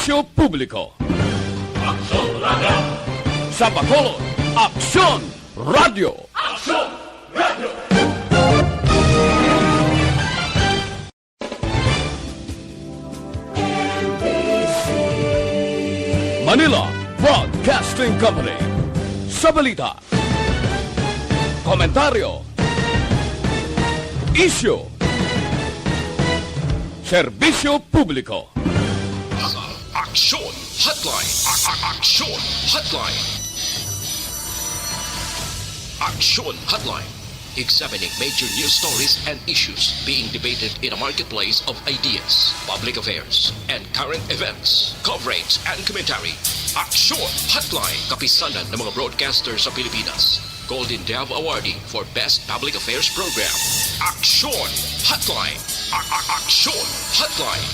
Serbisyo Publiko. Aksyon Radio! Sa Bacolod, Aksyon Radio! Aksyon Radio! Manila Broadcasting Company. Sa balita, komentaryo, isyu, serbisyo publiko. Aksyon Hotline. Aksyon Hotline. Aksyon Hotline. Examining major news stories and issues being debated in a marketplace of ideas, public affairs, and current events. Coverage and commentary. Aksyon Hotline. Kapisanan ng mga broadcaster sa Pilipinas. Golden Dove Awardee for Best Public Affairs Program. Aksyon Hotline. Aksyon Hotline.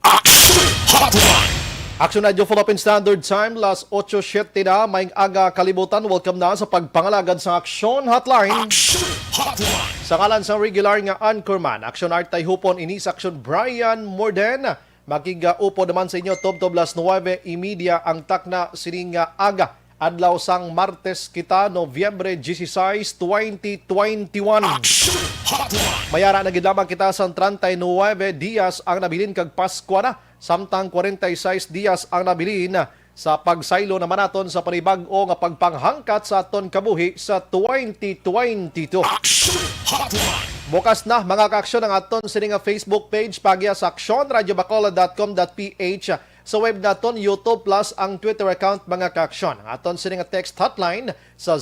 Aksyon Hotline. Aksyon Radio Philippine Standard Time, last 8:07 na, maing aga kalibutan. Welcome na sa pagpangalagad sa Aksyon Hotline. Aksyon Hotline. Sa ngalan sa regular nga anchorman, Aksyon Art Hupon, inis Aksyon Brian Morden. Magiga-upo naman sa inyo, Tob las 9:30 ang takna sining aga. Adlaw sang Martes kita, Nobyembre 16, 2021. Aksyon Hotline. Mayara na gidlamang kita sa 39 dias ang nabilin kag Paskwa na. Samtang 46 dias ang nabilin sa pagsaylo naman naton sa panibag-o nga pagpanghangkat sa aton kabuhi sa 2022. Aksyon Hotline. Bukas na mga kaaksyon ang aton sa nga Facebook page pagya sa aksyonradiobacolod.com.ph, sa web naton YouTube plus ang Twitter account mga kaaksyon. Ang aton sa nga text hotline sa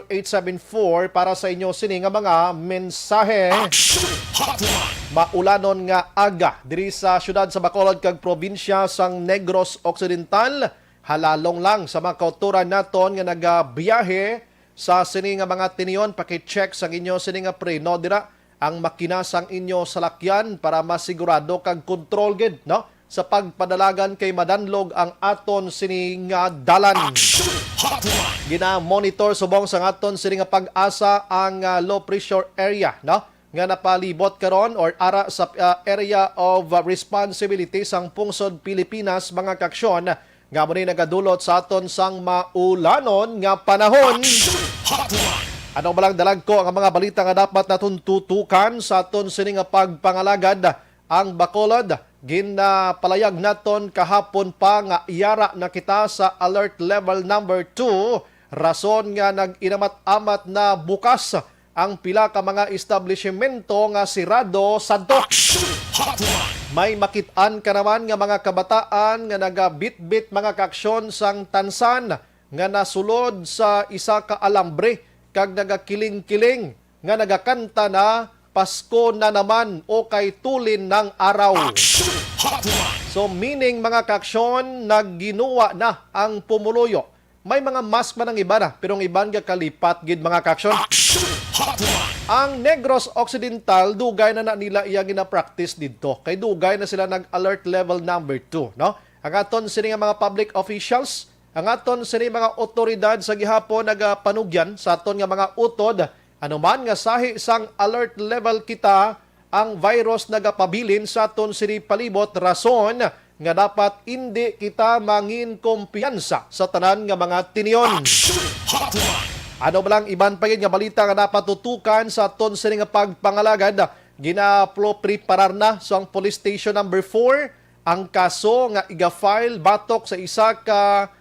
0963-757-0874 para sa inyo sini nga mga mensahe. Aksyon Hotline. Maulanon nga aga diri sa syudad sa Bacolod kag probinsya sang Negros Occidental. Halalong lang sa mga kauturan naton nga nagabiyahe sa sini nga mga tiniyon, paki-check sa inyo sini nga preno dira ang makina sang inyo salakyan para masigurado kag control gid no sa pagpadalagan kay madanlog ang aton sini nga dalan. Aksyon Hotline. Gina-monitor subong sa aton sini nga pag-asa ang low pressure area no nga napalibot karon or ara sa area of responsibility sang pungsod Pilipinas mga kaaksyon nga mo ni nagadulot sa aton sang maulanon nga panahon. Aksyon Hotline. Ano ba lang dalag ko ang mga balita nga dapat naton tutukan sa aton sini nga pagpangalagad ang Bacolod. Ginapalayag naton kahapon pa nga iyara na kita sa alert level number 2. Rason nga nag-inamat-amat na bukas ang pila ka mga establishmento nga sirado sadto. Aksyon Hotline. May makitaan ka naman nga mga kabataan nga nagabit-bit mga kaaksyon sang tansan nga nasulod sa isa ka alambre kag nagakiling-kiling nga nagakanta na Pasko na naman o kay tulin ng araw. Aksyon Hotline. So meaning mga kaaksyon, nagginuwa na ang pumuluyo. May mga mask man ang iba na, pero ang iban nga kalipat gid mga kaaksyon. Aksyon Hotline. Ang Negros Occidental, dugay na nila iya gina-practice dito. Kay dugay na sila nag-alert level number 2. No? Ang aton sini nga mga public officials, ang aton sini mga otoridad sa gihapon nagapanugyan sa aton nga mga utod, anuman nga sahi sang alert level kita, ang virus nagapabilin sa aton sini palibot, rason nga dapat hindi kita mangin kumpiyansa sa tanan nga mga tiniyon. Aksyon Hotline. Ano ba lang iban pa nga balita nga dapat tutukan sa aton sini nga pagpangalagad, ginapro-preparar na sa ang police station number 4 ang kaso nga iga-file batok sa isa ka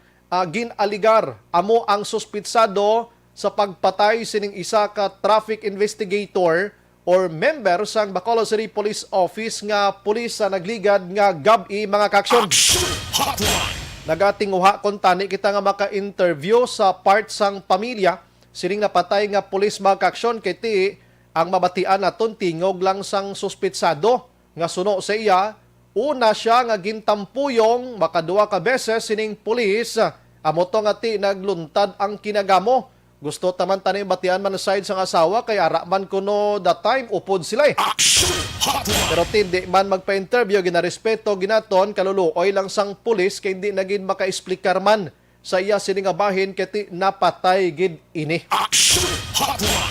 ginaligar amo ang suspitsado sa pagpatay sining isa ka traffic investigator or member sang Bacolod City Police Office nga pulis sa nagligad nga gabi mga kaaksyon. Aksyon Hotline. Nagatinguha kon tani kita nga maka-interview sa part sang pamilya sining napatay nga pulis mga kaaksyon kay ti ang mabatian naton tingog lang sang suspitsado nga suno sa iya. Una siya nga gintampuyong makaduwa ka beses sining pulis. Amo to nga ti nagluntad ang kinagamo. Gusto taman tanim batian man side sang asawa kay ara man kuno that time upod sila eh. Aksyon Hotline. Pero hindi man magpa-interview, ginarespeto, ginaton, kaluluoy lang sang pulis kay hindi naging maka-explicar man sa iya sini nga bahin kiti napatay gid ini.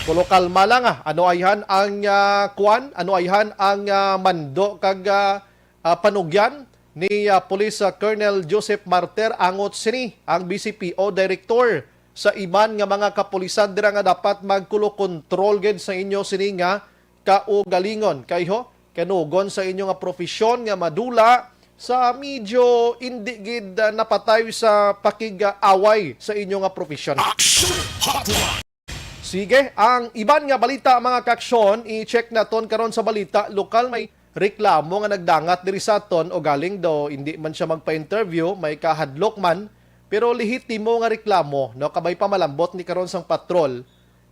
Kulo kalma lang ano ayhan ang ano ayhan ang mando kag panugyan ni Police Colonel Joseph Martir angot sini ang BCPO Director sa iban nga mga kapulisan dira nga dapat magkulo control gid sa inyo sini nga kaugalingon kayho kanugon sa inyo nga profesyon nga madula sa medyo hindi gid napatay sa pakig-away sa inyo nga profesyon. Sige, ang iban nga balita mga kaksyon, i-check naton karon sa balita lokal may reklamo nga nagdangat diri sa aton o galing do hindi man siya magpa-interview, may kahadlok man, pero lehitimo nga reklamo, no kabay pa malambot ni karon sang patrol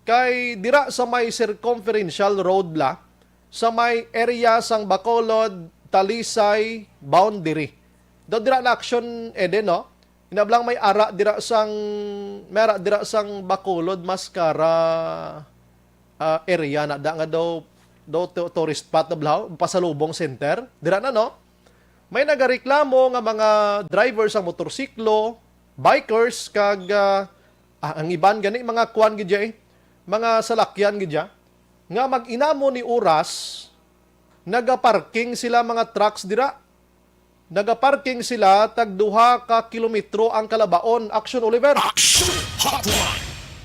kay dira sa may circumferential road la sa may area sang Bacolod Talisay boundary. Do dira na action eden no. Inablang may ara dira sang Bacolod Mascara area na da nga daw tourist spot na blaw pasalubong center. Dira na no. May nagareklamo nga mga driver sa motorsiklo, bikers kag ang iban gani mga kuan gid mga salakyan gid nga mag-inamo ni oras nagaparking sila mga trucks dira. Nagaparking sila tag 2 ka kilometro ang kalabaon. Action Oliver.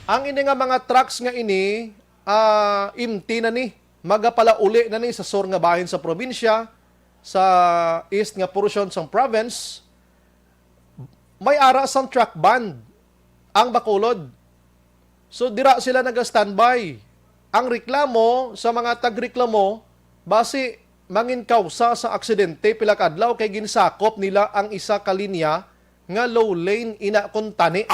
Ang ini nga mga trucks nga ini empty na ni. Magapalauli na ni sa sur nga bahin sa probinsya, sa east nga portion sang province. May ara sang truck band ang Bacolod. So dira sila naga-standby. Ang reklamo sa mga tagreklamo base mangin kausa sa aksidente pila ka adlaw kay ginsakop nila ang isa ka linya nga low lane ina kuntani.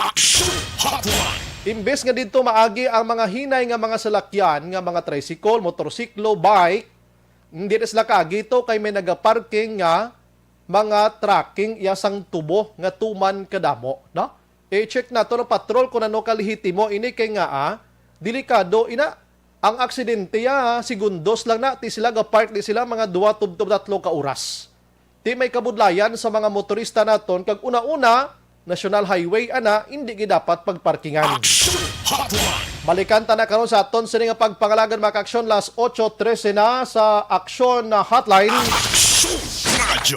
Imbes nga didto maagi ang mga hinay nga mga salakyan nga mga tricycle, motorsiklo, bike, hindi na sila kaagito kay may nagaparking nga mga tracking yasang tubo nga tuman kadamo, no? I-check nato ng patrol kung ano kalihitimo ini kay nga delikado ina. Ang aksidente segundos lang na, ti sila ga-park di sila mga 2-3 ka oras. Ti may kabudlayan sa mga motorista naton, kag una-una, National Highway hindi dapat pagparkingan. Balikan ta na karon sa aton sa nga pagpangalagan mga aksyon, last 8:13 na sa aksyon na hotline.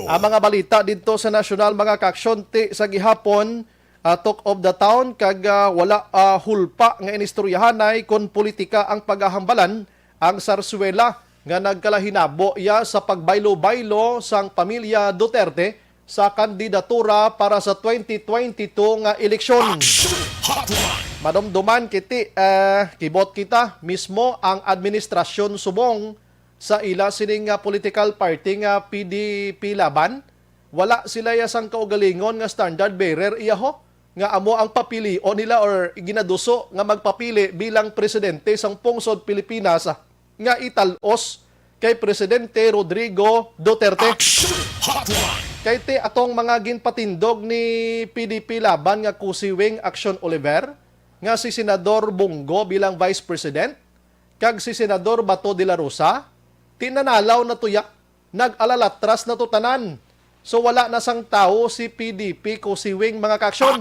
Ang mga balita dito sa nasyonal mga kaksyon ti sa gihapon, talk of the town kag wala hulpa nga inistoryahanay kon politika ang paghahambalan ang Sarsuela nga nagkalahinabo sa pagbaylo-baylo sang pamilya Duterte sa kandidatura para sa 2022 nga eleksyon. Madomduman kibot kita mismo ang administrasyon subong sa ila sining political party nga PDP laban. Wala sila sang kaugalingon nga standard bearer iyaho nga amo ang papilio nila or ginaduso nga magpapili bilang presidente sang pungsod Pilipinas nga italos kay Presidente Rodrigo Duterte. Kay ti atong mga ginpatindog ni PDP laban nga kusiwing Action Oliver nga si Senador Bongo bilang Vice President kag si Senador Bato de la Rosa tinanalaw na tuya nag-alalatras na tutanan. So wala na sang tao si PDP kusiwing mga kaksyon.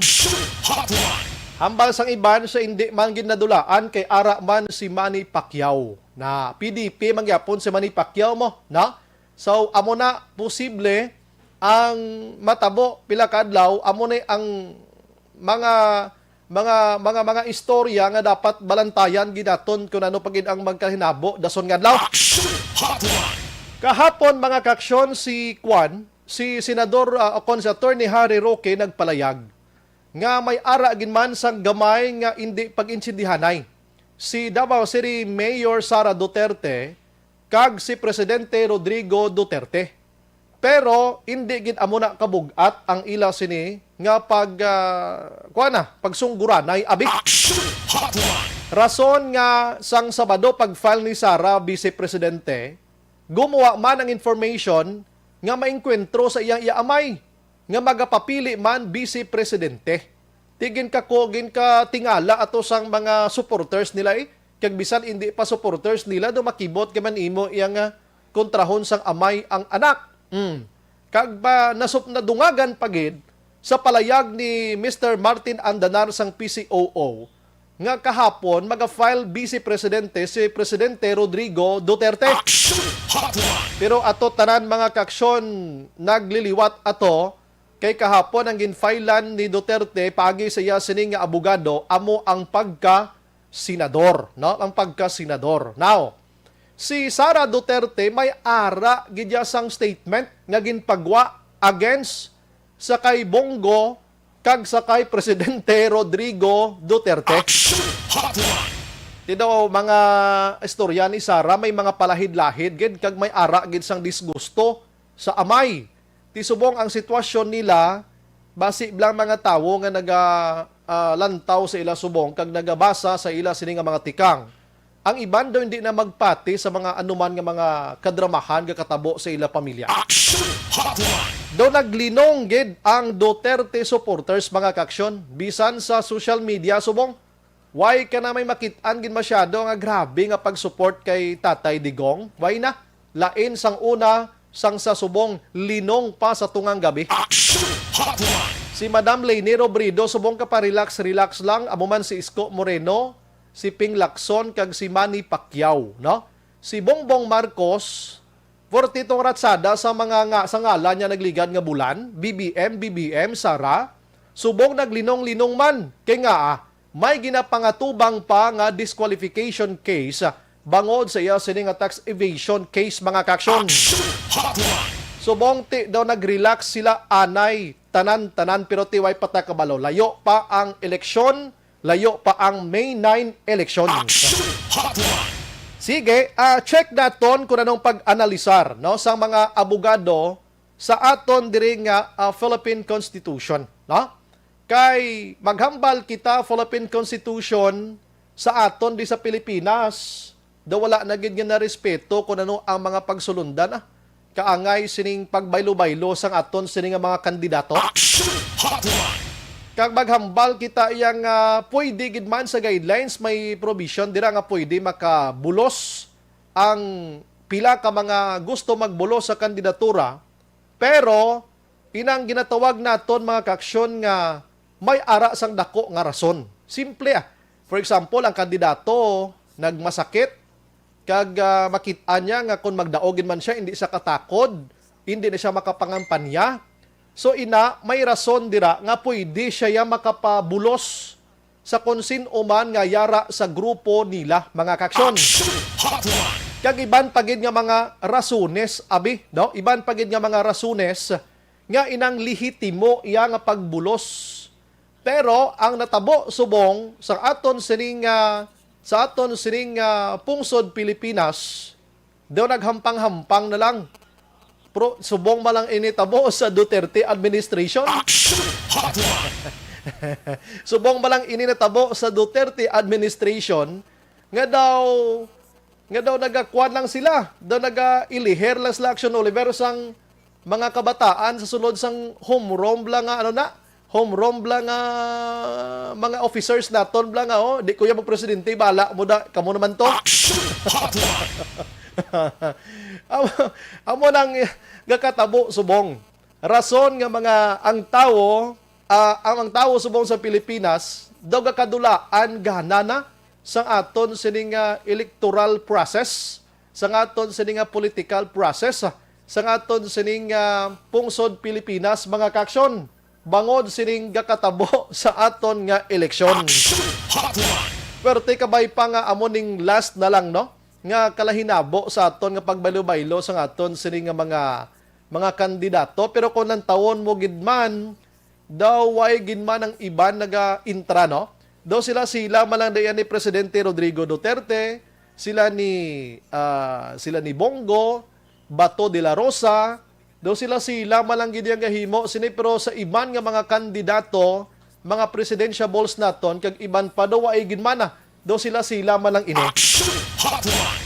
Hambal sang iban sa hindi man ginadulaan kay ara man si Manny Pacquiao. Na PDP mangyapon si Manny Pacquiao mo, na? So amo na posible ang matabo pila ka adlaw, amo na ang mga istorya nga dapat balantayan gidaton kung ano pagid ang magkahinabo dason nga adlaw. Kahapon mga kaksyon si Senador si Attorney Harry Roque nagpalayag nga may ara ginman sang gamay nga hindi pag-insindihanay si Davao City Mayor Sara Duterte kag si Presidente Rodrigo Duterte. Pero hindi gid amo na kabugat ang ila sini nga pagsungguranay abik. Rason nga sang Sabado pag-file ni Sara Vice Presidente, gumawa man ang information nga maengkwentro sa iyang iamay nga magapapili man Vice Presidente. Tigin ka tingala ato sang mga supporters nila kag bisan hindi pa supporters nila do makibot kay man imo iyang kontrahon sang amay ang anak. Kag ba nasop na dungagan pagid sa palayag ni Mr. Martin Andanar sang PCOO nga kahapon maga-file Vice Presidente si Presidente Rodrigo Duterte. Pero ato tanan mga kaksyon nagliliwat ato kay kahapon ang ginfilean ni Duterte pagi sa iya sining nga abogado amo ang pagka-senador, no? Ang pagka-senador. Now, si Sara Duterte may ara gidya sang statement nga ginpagwa against sa kay Bongo kag sa kay Presidente Rodrigo Duterte. Tino mga istorya ni Sara may mga palahid-lahid gid kag may ara gid sang disgusto sa amay. Ti subong ang sitwasyon nila basi blang mga tawo nga lantaw sa ila subong kag nagabasa sa ila sini nga mga tikang. Ang iban daw hindi na magpati sa mga anuman nga mga kadramahan nga katabo sa ila pamilya. Daw naglinong gid ang Duterte supporters mga kaksyon bisan sa social media subong. Why ka na may makitaan gid masyado nga grabe nga pag-support kay Tatay Digong? Why na? Lain sang una sang sa subong linong pa sa tungang gabi. Si Madam Leni Robredo subong ka pa relax lang amo man si Isko Moreno, si Ping Lacson kag si Manny Pacquiao, no? Si Bongbong Marcos 42 ratsada sa mga sa ngalan niya nagligad nga bulan, BBM Sara, subong naglinong-linong man kay nga may ginapangatubang pa nga disqualification case bangod sa iya sini nga tax evasion case mga kaksyon. Subong ti daw nagrelax sila anay tanan-tanan pero tiway patakabalo. Layo pa ang eleksyon, layo pa ang May 9 election. Sige, check naton kung anong pag-analisar no sa mga abogado sa aton diri nga Philippine Constitution, no? Kay maghambal kita Philippine Constitution sa aton di sa Pilipinas, daw wala na gid nga na respeto kung ano ang mga pagsulundan kaangay sining pagbaylo-baylo sang aton sining nga mga kandidato. Kag maghambal kita iyang pwede gid man sa guidelines may provision dira nga pwede makabulos ang pila ka mga gusto magbulos sa kandidatura pero inang ginatawag naton mga kaksyon nga may ara sang dako nga rason. Simple For example, ang kandidato nagmasakit kag makita niya nga kung magdaogin man siya hindi siya katakod, hindi na siya makapangampanya. So may rason dira nga pwede siya makapabulos sa konsin uman nga yara sa grupo nila mga kaksyon. Kag iban pagid nga mga rasones abi, no? Iban pagid nga mga rasones nga inang lehitimo iya nga pagbulos. Pero ang natabo subong sa aton sining pungsod Pilipinas, daw naghampang-hampang na lang. Pro subong malang initabo sa Duterte administration. Subong malang ininatabo sa Duterte administration nga daw nagakuan lang sila, daw naga-iliher lang sila Action Oliver sang mga kabataan sa sulod sang home run nga mga officers naton bla nga di kuya mo presidente bala mo da kamo naman to. Amo nang gakatabo subong. Rason nga mga ang tao subong sa Pilipinas daw gakadulaan ganana sang aton sining electoral process, sang aton sining political process, sang aton sining pungsod Pilipinas mga kaksyon. Bangod sining gakatabo sa aton nga eleksyon. Pwerte kabay pa nga amo ning last na lang no nga kalahinabo sa aton nga pagbaylo-baylo sa aton sining nga mga kandidato pero kung nang tawon mo gidman daw way gidman ang iban naga-intra no. Daw sila malang dayan ni Presidente Rodrigo Duterte, sila ni Bongo, Bato de la Rosa, daw sila malang gid yang gahimo sini pero sa iban nga mga kandidato, mga presidential balls naton kag iban pa daw ay ginmana. Daw sila malang ini.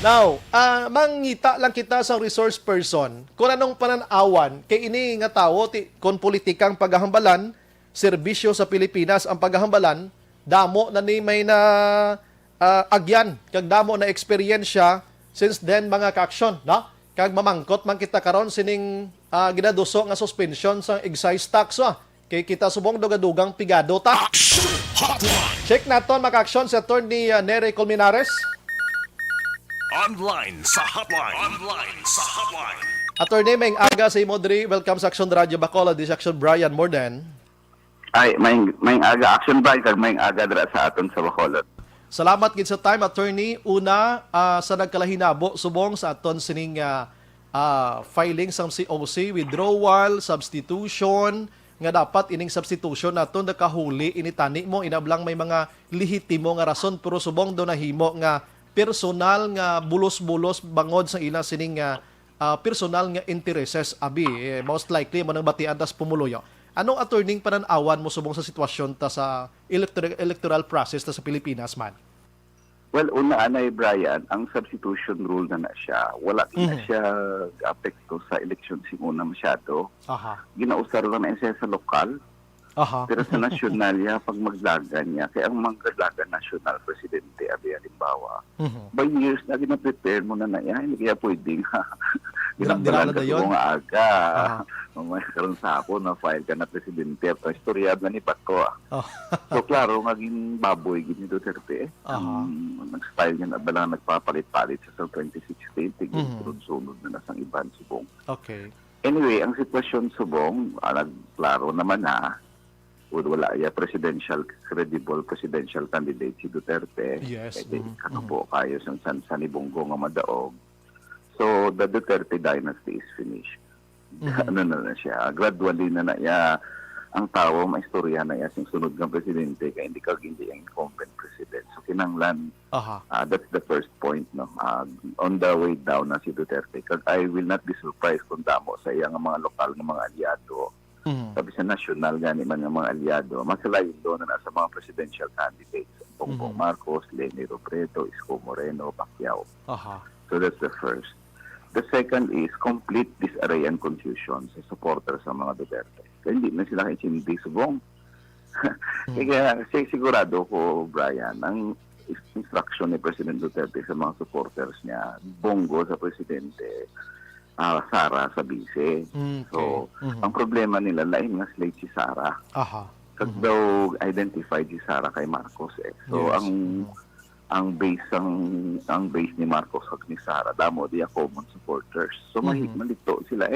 Now, mangita lang kita sa resource person kung anong pananawan kay ini nga tawo kon politikang paghahambalan, serbisyo sa Pilipinas ang paghahambalan, damo na ni may na agyan kag damo na eksperyensya since then mga kaksyon, no? Kag mamangkot man kita karon sining ginaduso nga suspension sa excise tax Kay kita subong dugadugang pigado ta. Check naton maka-action sa attorney Nery Colmenares. Online sa hotline. Online sa hotline. Attorney Meng Aga sa Imodri. Welcome sa Action Radio Bacolod. This is Action Brian Morden. Ay, may aga action ba kag may aga dira sa aton sa Bacolod. Salamat gid sa time, attorney. Una, sa nagkalahinabo subong sa aton sining filing sa COC, withdrawal, substitution, nga dapat ining substitution naton nakahuli initani mo inablang may mga lehitimo nga rason pero subong do nahimo nga personal nga bulos-bulos bangod sa ila sining personal nga intereses abi most likely mo nang batian tas pumuluyo. Anong attorney pananawan mo subong sa sitwasyon ta sa electoral process ta sa Pilipinas man? Well, una anay Brian, ang substitution rule na siya. Wala na siya apekto sa eleksyon simuna masyado. Aha. Ginausar lang na siya sa lokal. Aha. Pero sa nasyonal ya pag maglagan niya, kaya ang maglagan nasyonal presidente abi halimbawa. By years na gina-prepare mo na yan, hindi kaya pwedeng Dinala na yun? Mga aga. May karoon sa ako na file ka na presidente. Istorya na ni Pato. So klaro, maging baboy gini Duterte. Nag-style niya na balang nagpapalit-palit sa 2016. Tigil-sunod na nasang iban subong. Okay. Anyway, ang sitwasyon subong, klaro naman na wala credible presidential candidate si Duterte. Yes. Kaya po kayo sa Sanibongo nga madaog. So, the Duterte dynasty is finished. Ano na siya, gradually na niya ang tao, maistorya na niya sing sunod ng presidente kaya hindi ang incumbent president. So, kinanglan, that's the first point. No? On the way down na si Duterte, kag I will not be surprised kung damo sa iyang mga lokal ng mga aliado. Sabi sa national gani man ng mga aliado, masalayin doon na nasa mga presidential candidates. Bongbong Marcos, Leni Robredo, Isko Moreno, Pacquiao. So, that's the first. The second is complete disarray and confusion sa supporters sa mga Duterte. Kaya hindi na sila kaisindi subong. Kaya sigurado ko, Brian, ang instruction ni President Duterte sa mga supporters niya, Bongo sa presidente, Sara sa vice. So, ang problema nila, lain nga slate si Sara. Kag daw identified si Sara kay Marcos. So, ang base ni Marcos at ni Sara damo dia common supporters. So malito sila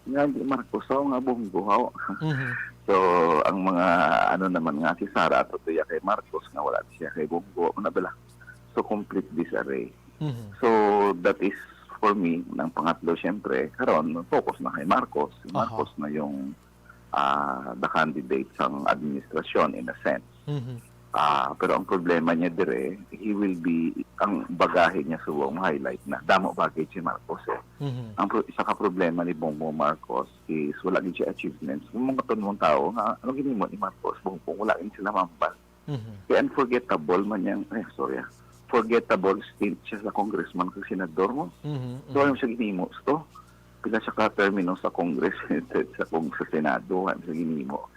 nga di Marcos nga Bongo. So ang mga naman nga si Sara at tuya kay Marcos nga wala siya kay Bongo nabala. So complete disarray. So that is for me ng pangatlo syempre karon focus na kay Marcos. Si Marcos na yung the candidate sang administrasyon in a sense. Pero ang problema niya dire, he will be, ang bagahe niya suwong highlight na. Damo bagay si Marcos Ang isa ka problema ni Bongbong Marcos is wala din siya achievements. Kung mga tunong tao, ano ginimo ni Marcos, Bongbong, wala din sila mambal. Kaya unforgettable man niyang, forgettable stint siya sa congressman kag senador mo. So ano siya ginimo to? Pila siya ka-termino sa Congress, sa Senado, ano siya ginimo.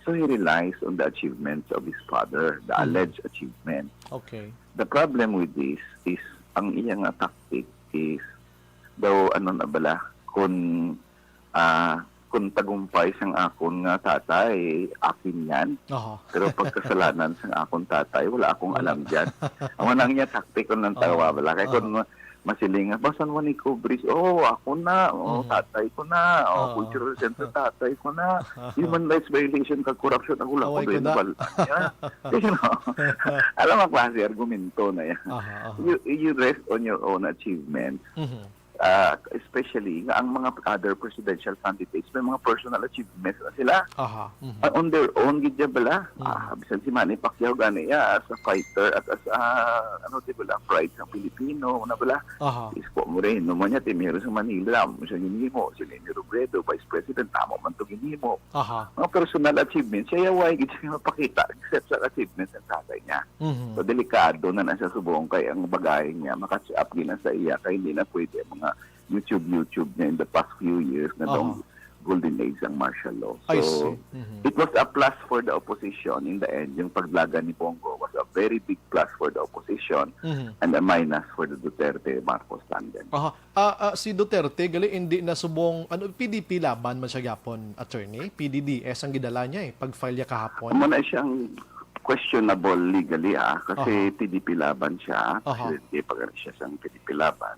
So he relies on the achievements of his father, the alleged achievements. Okay. The problem with this is, ang iyang tactic is, daw kung tagumpay sang akon nga tatay, akin yan. Pero pagkasalanan sang akon tatay, wala akong alam dyan. Ang manang niya tactic ko ng tawa, wala. Kaya kung masilingan, basan mo ni Cobris, ako na, tatay ko na, cultural center tatay ko na, human rights violation kag corruption, ako lang ko rin. Alam mo klase, argumento na yan. You rest on your own achievements. Especially ang mga other presidential candidates may mga personal achievements na sila on their own gidya bala bisan si Manny Pacquiao gani as a fighter at as pride ng Pilipino na bala Isko Moreno mo niya timero sa Manila mo siya ginimo si Leni Robredo Vice President tamo man to ginimo mga personal achievements siya way gidya mapakita except sa achievements ng tatay niya so delikado na nasa subong kay ang bagay niya makatch up gina sa iya kay hindi na pwede mga YouTube niya in the past few years na daw golden age ang martial law. So, it was a plus for the opposition in the end. Yung paglaga ni Bongo was a very big plus for the opposition and a minus for the Duterte Marcos tandem. Si Duterte gali hindi nasubong PDP laban man siya gyapon, attorney. PDDS ang gidala niya pag-file niya kahapon. Amo na siyang questionable legally kasi PDP laban siya. Hindi pa siya siyang PDP laban.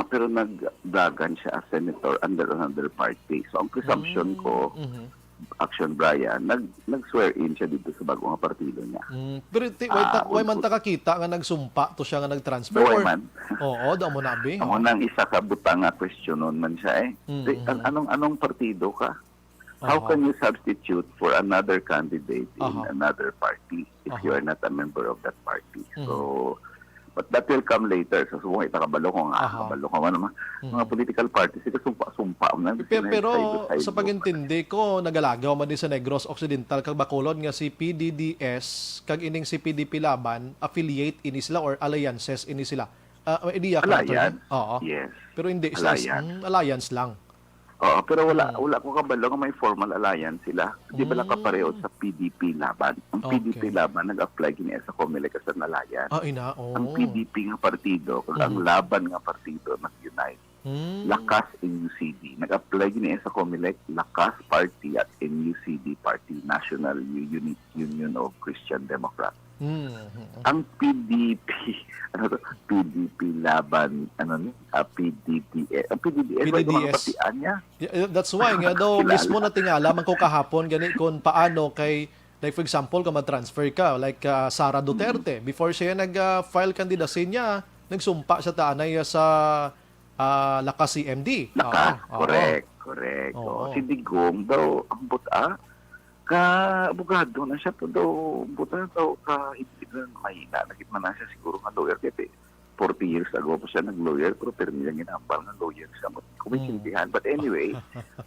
Pero nagdagan siya as senator under another party. So ang presumption ko, Action Brian, nag-swear in siya dito sa bagong partido niya. Pero why man ta kakita nga nagsumpa to siya nga nag-transfer? Why man? Oo, da mo nabi. Amo nang isa ka butang nga question nun man siya Anong partido ka? How can you substitute for another candidate in another party if you are not a member of that party? So, but that will come later. So, subong kabalo ko nga. Kabalo ko naman. Mga political parties, ito sumpa. Pero sa pagintindi ko, nagalagaw man din sa Negros Occidental kag Bacolod nga si PDDS kag ining si PDP laban, affiliate ini sila or alliances ini sila. Alliance? Yes. Pero hindi, alliance lang. Oo, pero wala ko kabalo nga may formal alliance sila. Di ba lang kapareho sa PDP laban? Ang PDP laban nag-apply gini sa COMELEC as an alliance. Ang PDP nga partido, kag ang laban nga partido nag-unite. Lakas NUCD. Nag-apply gini sa COMELEC, Lakas Party at NUCD Party, National Union of Christian Democrats. Ang PDP laban PDDS mga patian niya. That's why nga daw mismo na tingala man ko kahapon gani kung paano kay like for example kung ma-transfer ka like Sara Duterte before siya nag-file candidacy niya nagsumpa sa taanay sa Lakas CMD. Lakas, correct. Si Digong daw ang buta ka abogado na siya to daw buta daw ka mahina nagitman na siya siguro nga lawyer kasi 40 years ago pa siya nag-lawyer pero permi lang ginambal ng lawyer siya kumikintihan. But anyway,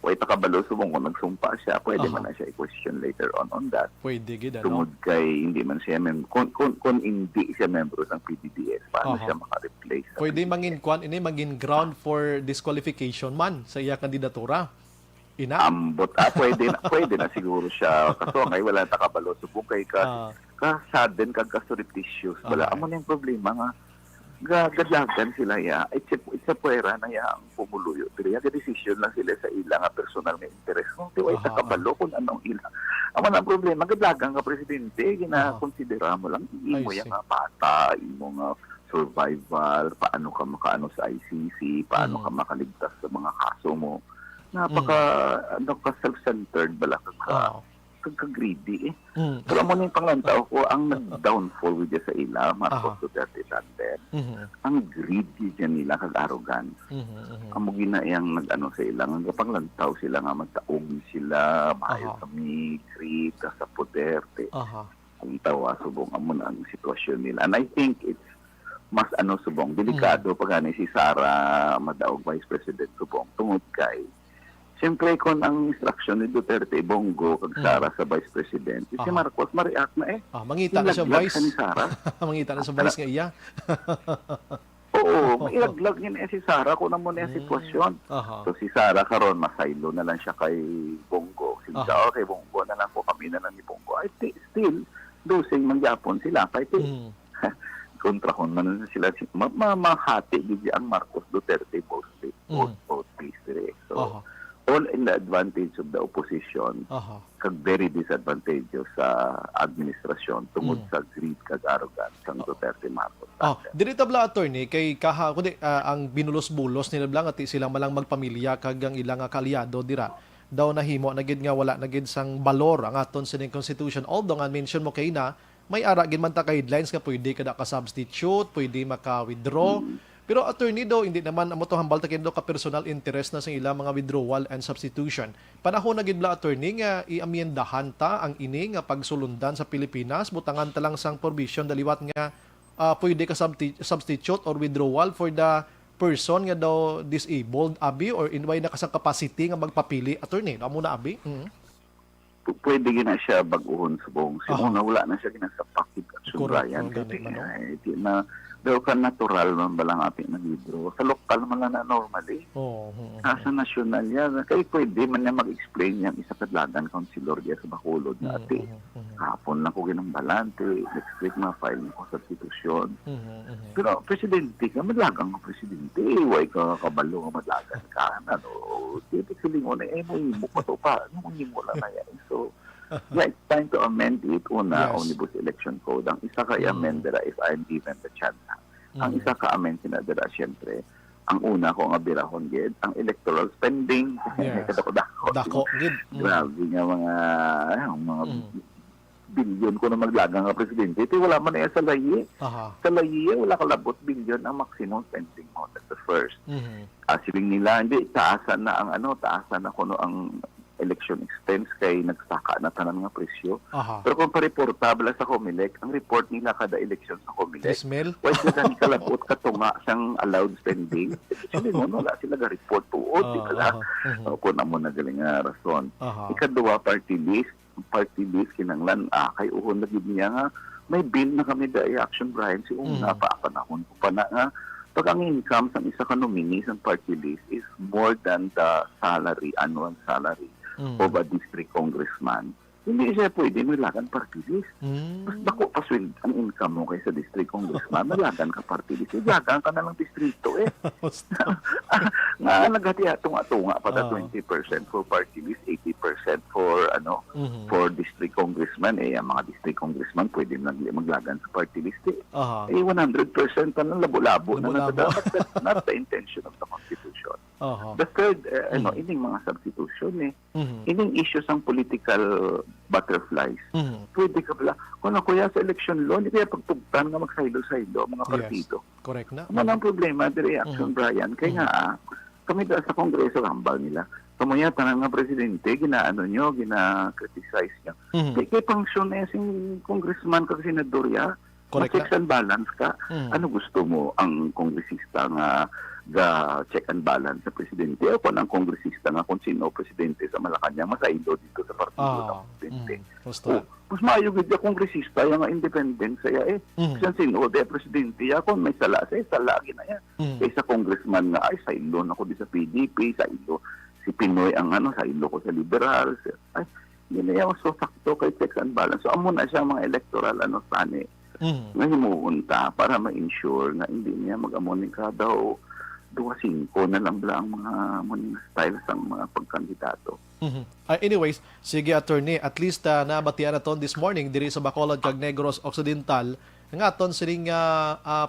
way takabalo subong kung nagsumpa siya pwede man na siya i-question later on that. Pwede gid tungod kay hindi man siya kung hindi siya membro ng PDDS paano siya maka-replace. Pwede mangin ground for disqualification man sa iya kandidatura. Ambot pwede na siguro siya kaso ngay wala takabalo subong kay ka sudden kag surreptitious wala amo na yung problema nga gagadagan sila it's a puwera na ang pumuluyo pero yung decision lang sila sa ilang personal nga interest kung di way takabalo kung anong ilang amo na ang problema gadagan ka presidente gina-considera mo lang imo yung bata imo nga survival paano ka makaano sa ICC paano ka makaligtas sa mga kaso mo self-centered bala kag-greedy Pero mo na yung panglantaw ko, ang nag-downfall with sa ila, Marcos Duterte tandem, ang greedy dyan nila, kag-arrogance. Ang mo ginayang nag-ano sa ilang, ang panglantaw sila nga, magtaog sila, maayos kami, greed, sa poder, ang tawa, subong, amo na ang sitwasyon nila. And I think it's mas subong, delikado pag si Sara Madaog, Vice President subong, tungod kay siyempre, kung ang instruction ni Duterte, Bongo, kag Sara sa Vice President, si Marcos, ma-react na mangita na sa Vice. Ni Sara. Mangita na sa Vice nga iya. Oo, mailaglag niya si Sara kung naman yung sitwasyon. So si Sara karon masaylo na lang siya kay Bongo. Siya, kay Bongo na lang po, kami na lang ni Bongo. I think still, losing mangyapon sila. Kahit kontrahon man sila, mahati din ang Marcos Duterte both ways. So, all in the advantage of the opposition, kag very disadvantageous sa administrasyon tungod sa greed kag arrogance ng Duterte Marcos. Dirita bla attorney kay kundi ang binulos-bulos nila blang ati silang malang magpamilya kag ang ilang kaalyado dira daw nahimo na gid nga wala na gid sang balor ang aton sa constitution. Although nga mention mo kay na may ara gid man ta ka guidelines nga pwede kada ka substitute, pwede maka-withdraw. Pero attorney daw, hindi naman amo to hambal ta ka personal interest na sa ilang mga withdrawal and substitution. Panahon na gid bla attorney nga iamyendahan ta ang ini nga pagsulundan sa Pilipinas, butangan ta lang sang provision daliwat nga pwede ka substitute or withdrawal for the person nga daw disabled abi or inway na kasang capacity nga magpapili attorney. Amo na abi? Pwede gina siya baguhon subong. Simuna wala na siya gina sa package action Ryan. daw ka natural man balang ating na libro. Sa lokal man lang na normally. Oh. Sa nasyonal yan. Kaya pwede man niya mag-explain yung isa kadlagan councilor diya sa Bacolod na ati. Hapon na ko ginambalante. Next week ma-file ko sa substitution. Pero presidente ka, madlagang ka presidente. Iway ka kabalo nga madlagan ka. Titik silingon mo imo pa to pa. Nung imo lang na yan. So, yeah, it's time to amend it. Una, Yes. Omnibus Election Code. Ang isa ka i-amend dira if I'm given the chance. Ang isa ka amend sinadira, siyempre, ang una ko nga birahon gid ang electoral spending. Yes. Kadako-dako. Dako gid. Grabe nga mga bilyon ko na maglagang nga presidente. Ito wala man na sa layi. Aha. Sa layi, wala kalabot bilyon ang maximum spending mo. That's the first. Mhm. Siling nila, hindi, taasan na ang kuno ang election expense kay nagsaka na tanan nga presyo. Aha. Pero kung pa-reportable sa COMELEC, ang report nila kada election sa COMELEC, Ismail? why sila ni kalabot katunga sang allowed spending? Actually, wala sila ga-report tuod. Di pala. Kung na mo na galing nga rason. Aha. Ikaduwa, party list kinanglan, kay uhon na gid niya nga, may bill na kami dahil action Brian, si una pa panahon ko pa na nga, pag ang income sang isa ka nominee sang party list is more than the salary, annual salary of a district congressman, hindi siya pwede malagan party list. Mas dako pa sweld ang income mo kaysa district congressman, malagan ka party list. Ilagan ka na lang distrito Nga nagati atunga pa 20% for party list, 80% for for district congressman. Ang mga district congressman pwede maglagan sa party list. 100% na lang labo-labo na dapat. That's not the intention of the Constitution. The third, ining mga substitution ining issues ang political butterflies. Pwede ka pala, kung kuya sa election law, hindi kaya pagtugtan nga magsaylo-saylo ang mga partido. Correct na. Ano ang problema, the reaction, Brian? Kaya nga, kami dahil sa Kongreso, hambal nila. Kamaya, tanang nga presidente, gina-criticize niya. Kaya function na yung congressman ka, senador ya, Correct checks and balance ka. Ano gusto mo ang kongresista nga check and balance sa presidente o kung ang kongresista nga kung sino presidente sa Malacanang masaylo dito sa partido ng presidente. Mas maayo gid yung kongresista yung independent saya Kasi sino de presidente ya kung may sala lagi na yan. Kaysa congressman nga saylo na ko di sa PDP, saylo si Pinoy ang saylo ko sa liberal. Yun na yung so sakto kay checks and balance. So amo na siya mga electoral sani nga himuunta para ma-ensure na hindi niya mag-amoning kada o 2-5 na lang ang mga morning style sa mga pagkandidato. Anyways, sige attorney, at least nabatian na ton this morning diri sa Bacolod kag Negros Occidental nga aton sining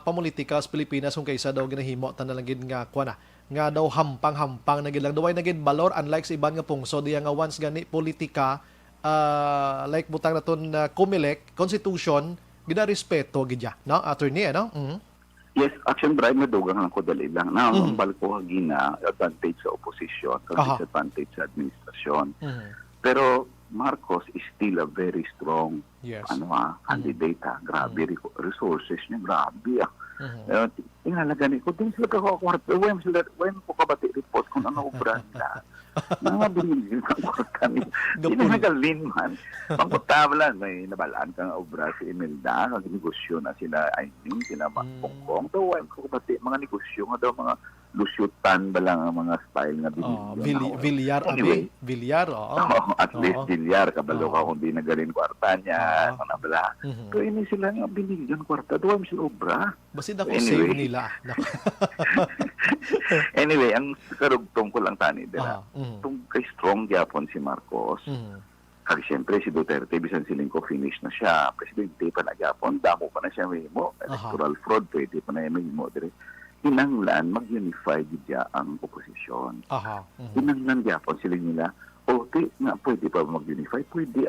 pamulitika sa Pilipinas kung kaysa daw ginahimo tan na lang gid nga kuana nga daw hampang-hampang na gid lang daw ay nagid balor unlike sa iban nga pungso diya nga once gani politika like butang naton COMELEC constitution gina respeto gid ya no attorney Yes, action bribe na dugang lang ko dali lang. Ang ko gina advantage sa opposition, disadvantage sa administrasyon. Pero Marcos is still a very strong candidate. Grabe resources niya, grabe Inalagan ko din sila kakakwarto. When ko kabati report kung ano obra nila. Mga binigyan ng kwarta niya. Hindi na nagalin man. Pangkutabla, may nabalaan kang obra si Imelda. Nag-negosyo na sila, sila Pongpong. So, when ko kabati, mga negosyo nga daw, mga lusyutan ba lang ang mga style nga binigyan. Villar, anyway, Villar, at least Villar, kabalo ka kung di nagalin kwarta niya. Bala. Pero ini sila nga binigyan kwarta. Doon sila obra. Basin ako save nila. Anyway, ang karugtong ko lang tani dila. Tung kay strong gyapon si Marcos. Kasi siyempre si Duterte bisan siling ko finish na siya. Presidente pa na gyapon, damo pa na siya mahimo. Electoral fraud pwede pa na mahimo dire. Hinanglan mag-unify gidya ang oposisyon. Hinanglan gyapon siling nila. Nga pwede pa mag-unify? Pwede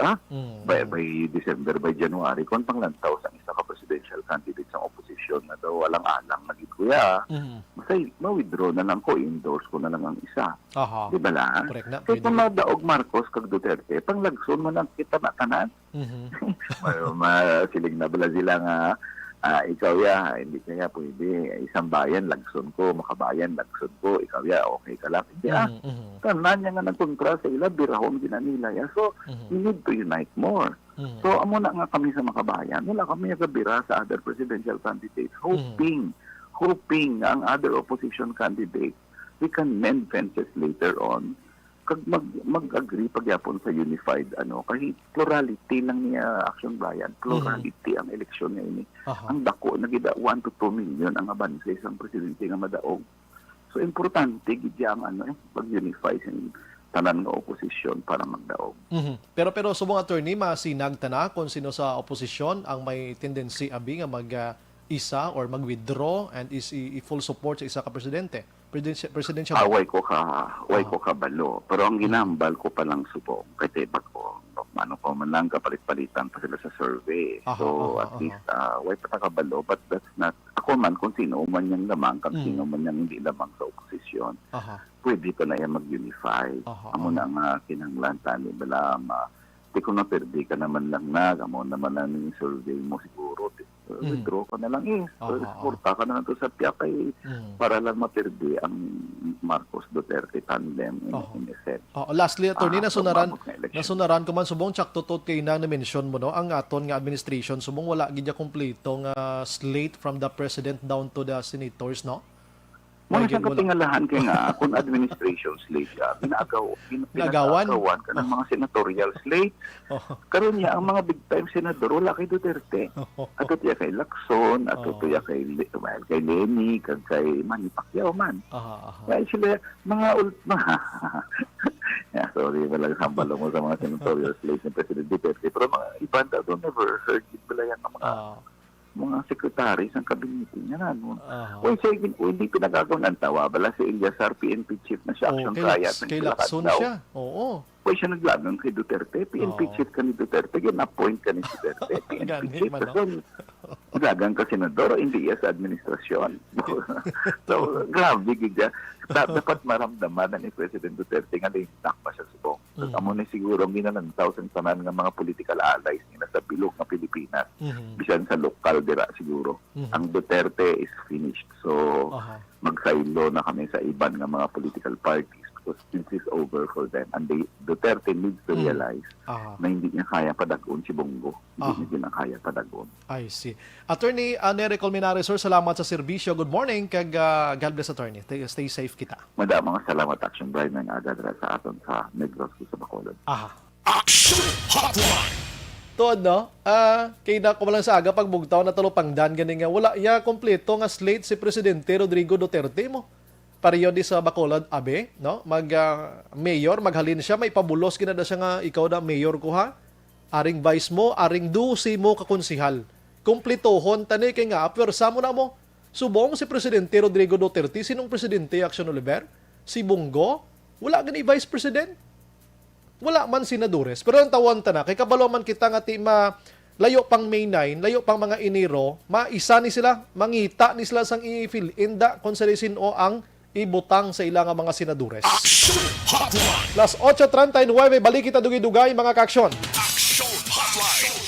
by December, by January, kung panglantaw sa isa ka presidential candidate sa opposition na daw walang alang naging kuya, masay, ma-withdraw na lang ko, endorse ko na lang ang isa. Di ba lang? Kaya kung nadaog Marcos kag Duterte, panglagson mo lang kita na tanan. Siling na bala sila nga, ikaw hindi kaya pwede. Isang bayan, lagson ko. Makabayan, lagson ko. Ikaw okay ka lang. Hindi Tanan niya nga nagkontra sa ila, birahon ginanila. So, you need to unite more. So, amo na nga kami sa makabayan. Wala kami nagabira sa other presidential candidates, hoping nga ang other opposition candidates, we can mend fences later on kag mag-agree pagyapon sa unified kahit plurality lang niya Action Bayan, plurality ang eleksyon niya ini. Ang dako na gida 1 to 2 million ang abanse sang presidente nga madaog. So importante gid ang pag-unify sa tanan nga oposisyon para magdaog. Pero subong attorney masinag tana kung sino sa oposisyon ang may tendency abi nga isa or mag-withdraw and is full support sa isa ka presidente. Presidential. Way ko ka balo. Pero ang ginambal ko palang subong kasi ko man lang kapalit-palitan pa sila sa survey. So at least way pa kabalo, but that's not ako man kung sino man yung lamang kung sino man yung hindi lamang sa oposisyon. Pwede pa na yan mag-unify. Amo na nga kinahanglan tani bala di ko na perdi ka naman lang amo naman lang yung survey mo siguro. Withdraw ka na lang Porta ka na lang to sa piyakay para lang maperdi ang Marcos Duterte tandem in essence. Lastly, attorney, nasunaran ko man subong tsak tutot kay na mention mo ang aton nga administration subong wala gid ya kompleto nga slate from the president down to the senators, no? Mga isang katingalahan kay nga, kung administration slate ka, pinagawan ka ng mga senatorial slate. Karon niya, ang mga big-time senador, wala kay Duterte. Ato tiya kay Lacson, ato tiya kay Lenny, kay Manny Pacquiao man. Kaya sila, sorry, walang hambalo mo sa mga senatorial slate ng President Duterte. Pero mga ibang daw, never heard it pala yan ng mga secretaries ng kabinete niya na. Hindi pinagagawa ng tawa. Bala si Eliasar, PNP chief na siya, action kaya. Kay Lacson siya. Siya naglagang kay Duterte. PNP chief ka ni Duterte. Gina-appoint ka ni Duterte. PNP chief. Naglagang ka senador, hindi iya sa administrasyon. So, grabe gigya. Dapat maramdaman ni President Duterte nga lintak pa siya subong. Amo ni siguro ginanantaw sa tanan nga mga political allies nila sa bilog ng Pilipinas. Bisan sa lokal dira siguro. Ang Duterte is finished. So magsaylo na kami sa iban nga mga political parties because this is over for them. And Duterte needs to realize na hindi niya kaya padagon si Bongo. Hindi niya kaya padagon. I see. Attorney Nery Colmenares, sir, salamat sa serbisyo. Good morning kag God bless, attorney. Stay safe kita. Mga salamat, Action Brian, ng agad sa aton sa Negros sa Bacolod. Action Hotline! Tuod, no? Kaya na ko lang sa aga pagbugtaw na talupangdan ganing nga wala ya kompleto nga slate si Presidente Rodrigo Duterte mo. Pariyodi sa Bacolod, abe, no? Mayor, maghalin siya, may pabulos kinada siya nga ikaw na mayor ko ha. Aring vice mo, aring dusi mo kakonsihal. Kompletohon tani kay nga apwersa mo na mo. Subong si Presidente Rodrigo Duterte, sinong Presidente Action Oliver? Si Bongo? Wala gani vice president? Wala man senadores. Pero ang tawan ta na, kay kabalo man kita nga layo pang May 9, layo pang mga Enero, maisa ni sila, mangita ni sila sang i-fill inda kung sa o ang ibutang sa ilang mga senadores. Action Hotline! Las 8:39, balik kita dugay-dugay mga kaaksyon. Action Hotline!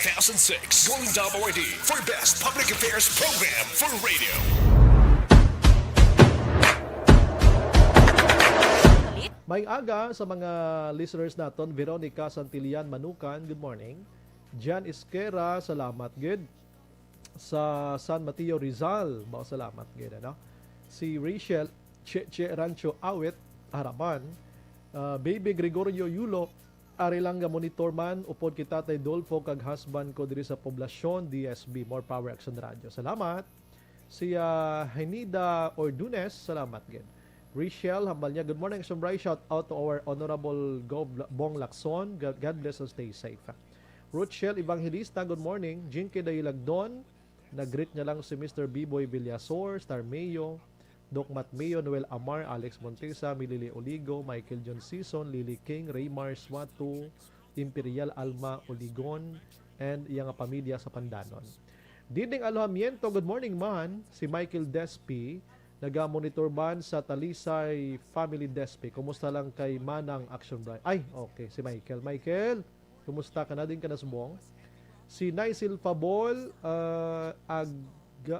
2006 Golden Dome Awardee for Best Public Affairs Program for Radio. May aga sa mga listeners naton, Veronica Santillan Manukan, good morning. Jan Isquera, salamat, good. Sa San Mateo Rizal, salamat, good. Si Rachel Che Rancho Awit, Harapan. Baby Gregorio Yulo, Arilanga Monitor man, upod kita tay Dolfo kag husband ko diri sa poblasyon, DSB, More Power Action Radio. Salamat. Si Henida Ordunes, salamat, good. Rachel, hambal niya, good morning, Sombray. Shout out to our Honorable Gov Bong Lacson. God bless and stay safe. Rochelle Evangelista, good morning. Jinky Dailagdon, nag-greet niya lang si Mr. B-Boy Villasor, Star Mayo, Doc Matt Mayo, Noel Amar, Alex Montesa, Milili Oligo, Michael John Season, Lily King, Raymar Swatu, Imperial Alma Oligon, and iyang pamilya sa Pandanon. Diding Alojamiento, good morning man. Si Michael Despi, naga-monitor ban sa Talisay Family Despi. Kumusta lang kay Manang Action Bright? Ay, okay, si Michael. Michael, kumusta ka na din ka na subong? Si Naisil Fabol,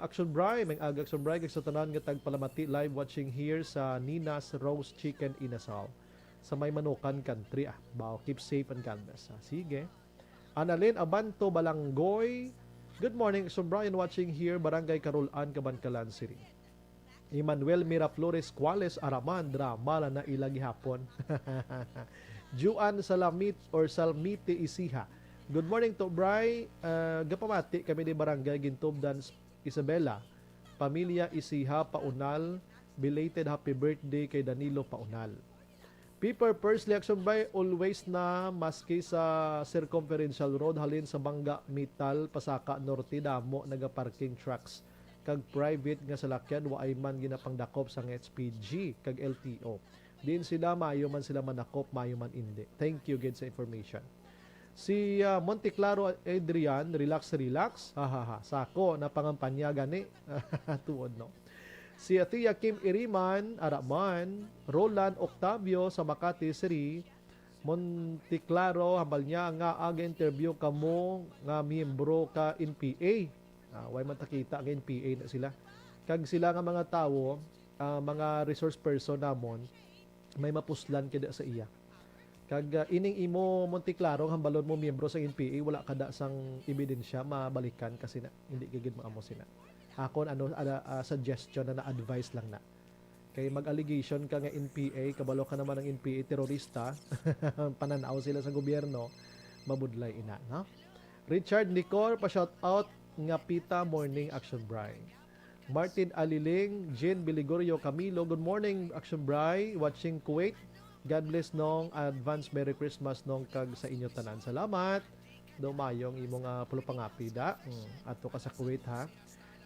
Action Bright, may Action Bright, sa tanan nga tagpalamati, live watching here sa Nina's Roast Chicken Inasal. Sa may Manukan Country. Keep safe and God bless. Sige. Annalyn Abanto Balanggoy. Good morning, Action Brian, watching here, Barangay Carolan, Cabancalan City. Emmanuel Miraflores Cuales Araman, drama na ilagi hapon. Juan Salamit or Salmite Isiha. Good morning to Bray. Gapamati kami ni Barangay Gintubdan Isabela. Pamilya Isiha Paunal. Belated happy birthday kay Danilo Paunal. Piper Pursley Action by always na maski sa circumferential road halin sa Bangga Metal Pasaka Norte damo naga-parking trucks kag private nga salakyan waay man ginapangdakop sang HPG kag LTO. Din sila mayo man sila manakop, mayo man indi. Thank you gid sa information. Si Monteclaro Adrian, relax. Hahaha. Sako na pangampanya gani. Tuod no. Si Atia Kim Iriman, Araman, Roland Octavio sa Makati City, Monteclaro, hambal niya nga aga-interview kamo nga miyembro ka NPA. Way man takita nga NPA na sila. Kag sila nga mga tawo, mga resource person namon, may mapuslan kada sa iya. Kag ining imo Monteclaro, hambalon mo miyembro sa NPA, wala kada sang ebidensya mabalikan kasi na hindi gigid maamo sina. Akon suggestion na advice lang na. Kay mag-allegation ka nga NPA, kabalo ka naman ng NPA terorista, pananaw sila sa gobyerno, mabudlay ina, no? Richard Nicor, pa-shout out nga pita morning Action Bry. Martin Aliling, Jean Biligorio Camilo, good morning Action Bry, watching Kuwait. God bless nong advance Merry Christmas nong kag sa inyo tanan. Salamat. Dumayong imong pulupangapida. Ato ka sa Kuwait ha.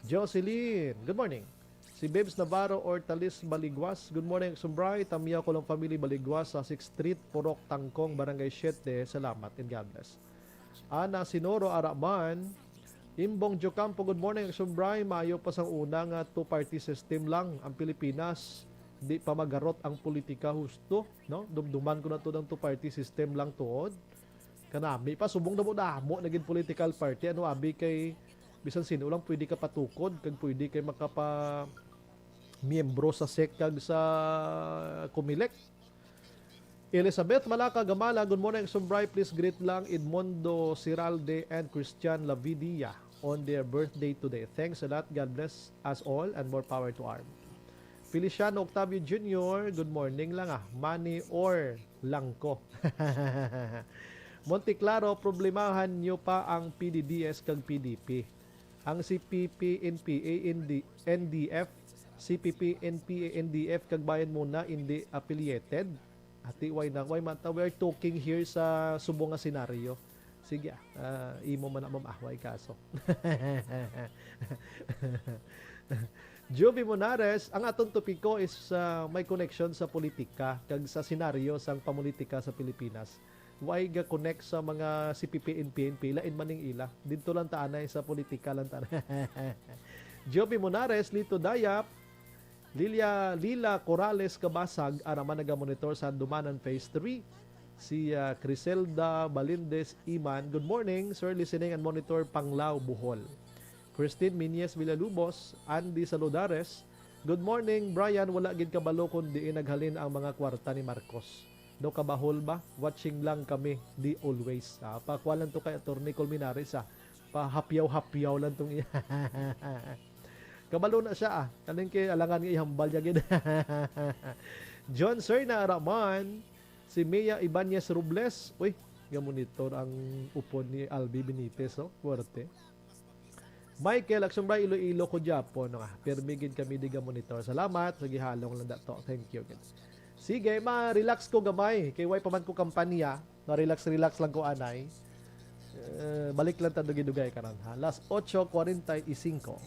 Jocelyn, good morning. Si Babes Navarro Ortalis Baligwas, good morning Sumbray, Tamya Kolong Family Baligwas sa 6th Street, Purok Tangkong, Barangay 7. Salamat and God bless. Ana Sinoro Araman, Imbong Jocampo, good morning Sumbray, maayo pa sang una nga two-party system lang ang Pilipinas. Di pa magarot ang politika husto, no? Dumduman ko na to ng two-party system lang tuod. Kanami pa subong na mo damo naging political party ano abi kay bisan sino lang pwede ka patukod kag pwede kay makapa miyembro sa SEC kag sa Comelec. Elizabeth Malaka Gamala, good morning Sumbray, please greet lang Edmondo Siralde and Christian Lavidia on their birthday today. Thanks a lot, God bless us all and more power to ARM. Feliciano Octavio Jr., good morning lang money or langko. Monteclaro, problemahan nyo pa ang PDDS kag PDP. Ang CPP, NPA, NDF, CPP, NPA, NDF, kag bayan muna, hindi affiliated. Ati, why mata, we're talking here sa subong nga senaryo. Sige, imo man na mamahway kaso. Jovi Monares, ang atong topiko is may connection sa politika, kag sa senaryo sang pamulitika sa Pilipinas. Why ga connect sa mga CPP, NPNP, lain maning ila. Dito lang taanay sa politika lang taanay. Joby Monares, Lito Dayap, Lila Corrales Kabasag, araman naga-monitor sa Dumanan Phase 3. Si Criselda Balindes Iman, good morning, sir, listening and monitor Panglao, Bohol. Christine Minyes Villalubos, Andy Saludares, good morning, Brian, wala gid kabalo kundi naghalin ang mga kwarta ni Marcos. No kabahol ba? Watching lang kami, di always. Pakwalan to kay Atty. Colmenares pa-hapyaw-hapyaw lang tong iya. Kabalo na siya Kaling kay alangan nga ihambal niya gid. John Serna Araman, si Mia Ibanez Robles. Uy, gamonitor ang upon ni Albi Benitez, Fuerte. Michael Aksyombray Iloilo ko Japon, permigin kami di monitor. Salamat sa gihalong lang dato. Thank you. Sige, ma-relax ko gamay. Kay way paman ko kampanya, na-relax lang ko anay. Balik lang ta dugay-dugay karon ha. Last 8:45.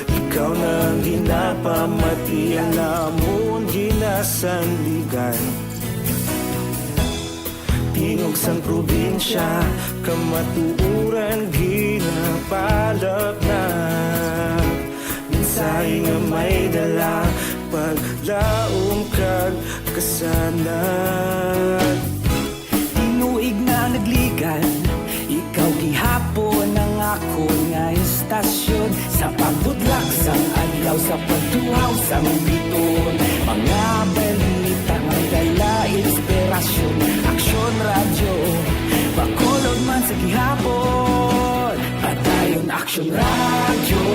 Ikaw nang ginapamati ang lamon, sanligan. Tingog sang probinsya, kamatuuran ginapalap na. Minsay nga may dala, paglaom kag kasanat. Tinuig na nagligan, ikaw gihapon ang ako nga istasyon. Sa pagbudlak sang adlaw, sa pagtuhaw sang biton. Mga balita nga dala inspirasyon. Aksyon radyo, bakolod man sa gihapon. Padayon aksyon radyo,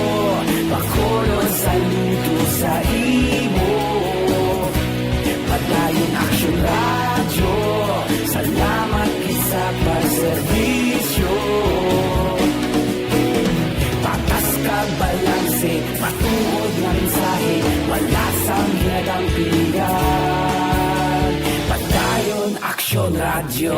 bakolod saludo sa imo. Padayon aksyon radyo, salamat sa pagserbisyo. Patas kag balanse, patuod na mensahe, wala sang hinadang pilihan. Padayon aksyon radyo.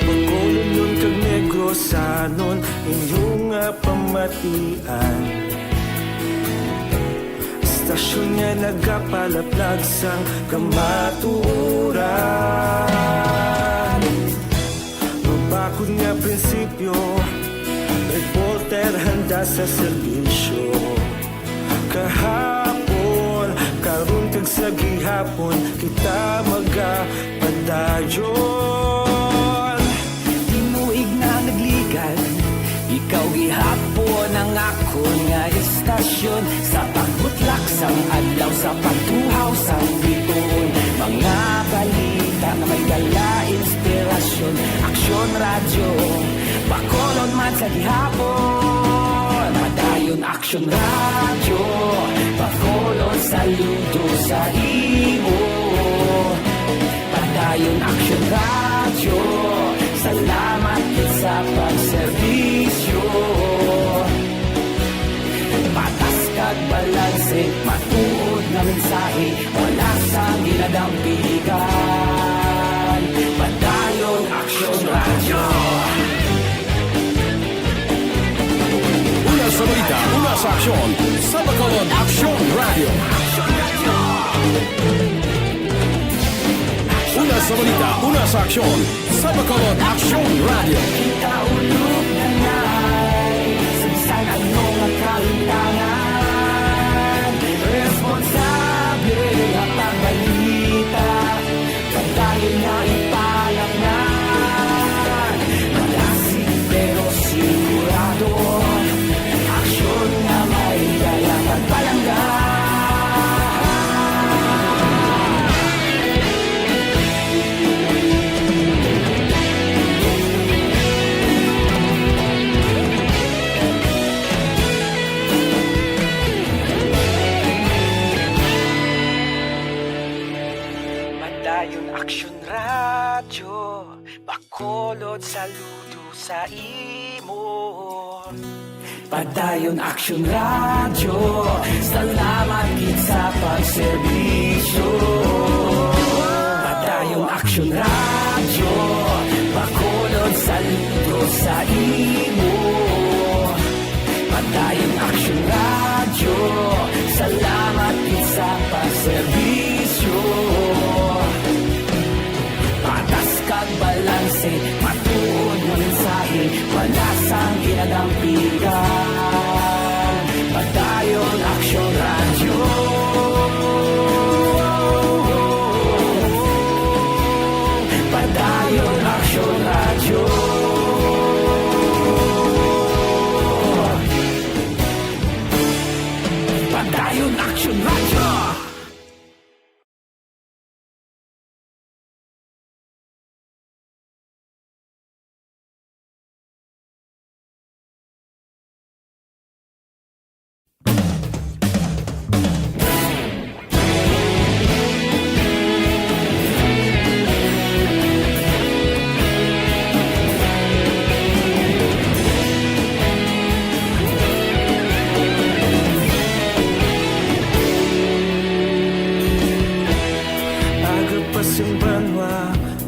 Pagkolon kag Negrosanon, inyong nga pamatian. Istasyon nga nagapalaplag sang kamaturan. Mabakod nga prinsipyo, reporter handa sa serbisyo. Kahapon, karon kag sa gihapon, kita magapadayon. Tinuig na nagligan, ikaw gihapon ang ako nga istasyon. Sa pagbutlak sang adlaw, sa pagtuhaw sang biton. Mga balita na may dala inspirasyon. Aksyon radyo, bakolon man sa gihapon. Padayon aksyon radyo, bakolon saludo sa imo. Padayon aksyon radyo, salamat sa pagserbisyo. Patas kag balanse, matuod na mensahe, wala sang ginadampigan. Padayon aksyon radyo. Una sa balita, una sa aksyon. Sa Bacolod Aksyon Radio. Una sa balita, una sa aksyon. Sa Bacolod Aksyon Radio. Kita ulog na na'y sagsang ano nga kalintangan. Responsable ang pagbalita, pagdayon na ipalaknan. Malasig pero sigurado, aksyon na may dala pagpalanggan. Padayon aksyon radyo, bakolod saludo sa imo. Padayon aksyon radyo, salamat gid sa pagserbisyo. Padayon aksyon radyo, bakolod saludo sa imo. Padayon aksyon radyo, salamat gid sa pagserbisyo. Patas kag balanse, matuod mo mensahe, wala sang ginadampigan. Padayon aksyon radyo. Padayon aksyon radyo. Padayon aksyon radyo.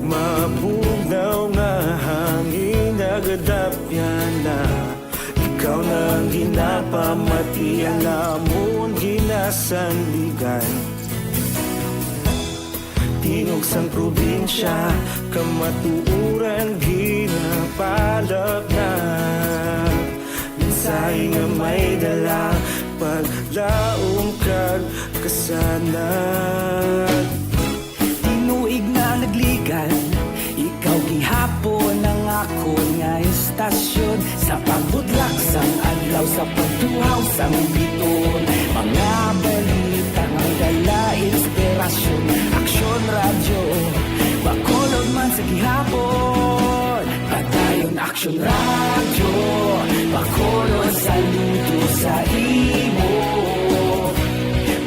Mabugnaw nga hangin nagadapyan na pamatian namon ginasandigan. Tingog sang probinsya, kamatuuran ginapalap na. Minsay nga may dala, paglaom kag kasanag. Tinuig na nagligan, ikaw gihapon ang ako nga istasyon. Sa pagbudlak sang adlaw, sa pagtuhaw sang biton. Mga balita nga dala inspirasyon. Aksyon radyo, bakolod man sa gihapon. Padayon aksyon radyo, bakolod saludo sa imo.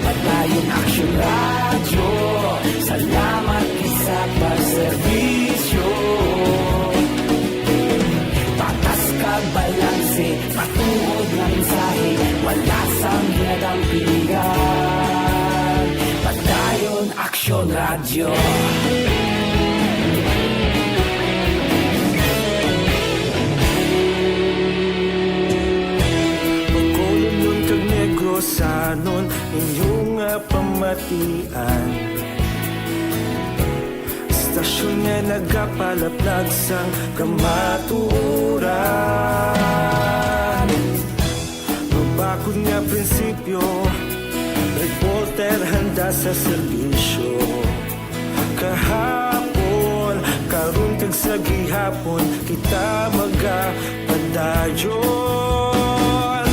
Padayon aksyon radyo, salamat sa pagserbisyo. Patas kag balanse, patuod ng mensahe, wala sang ginadampingan. Padayon aksyon radyo. Bakolod nun kag Negrosanon, inyong nga pamatian. Istasyon nga nagapalaplag sang kamatuoran. Mabakod nga prinsipyo, reporter handa sa serbisyo. Kahapon, karon kag sa gihapon, kita magapadayon.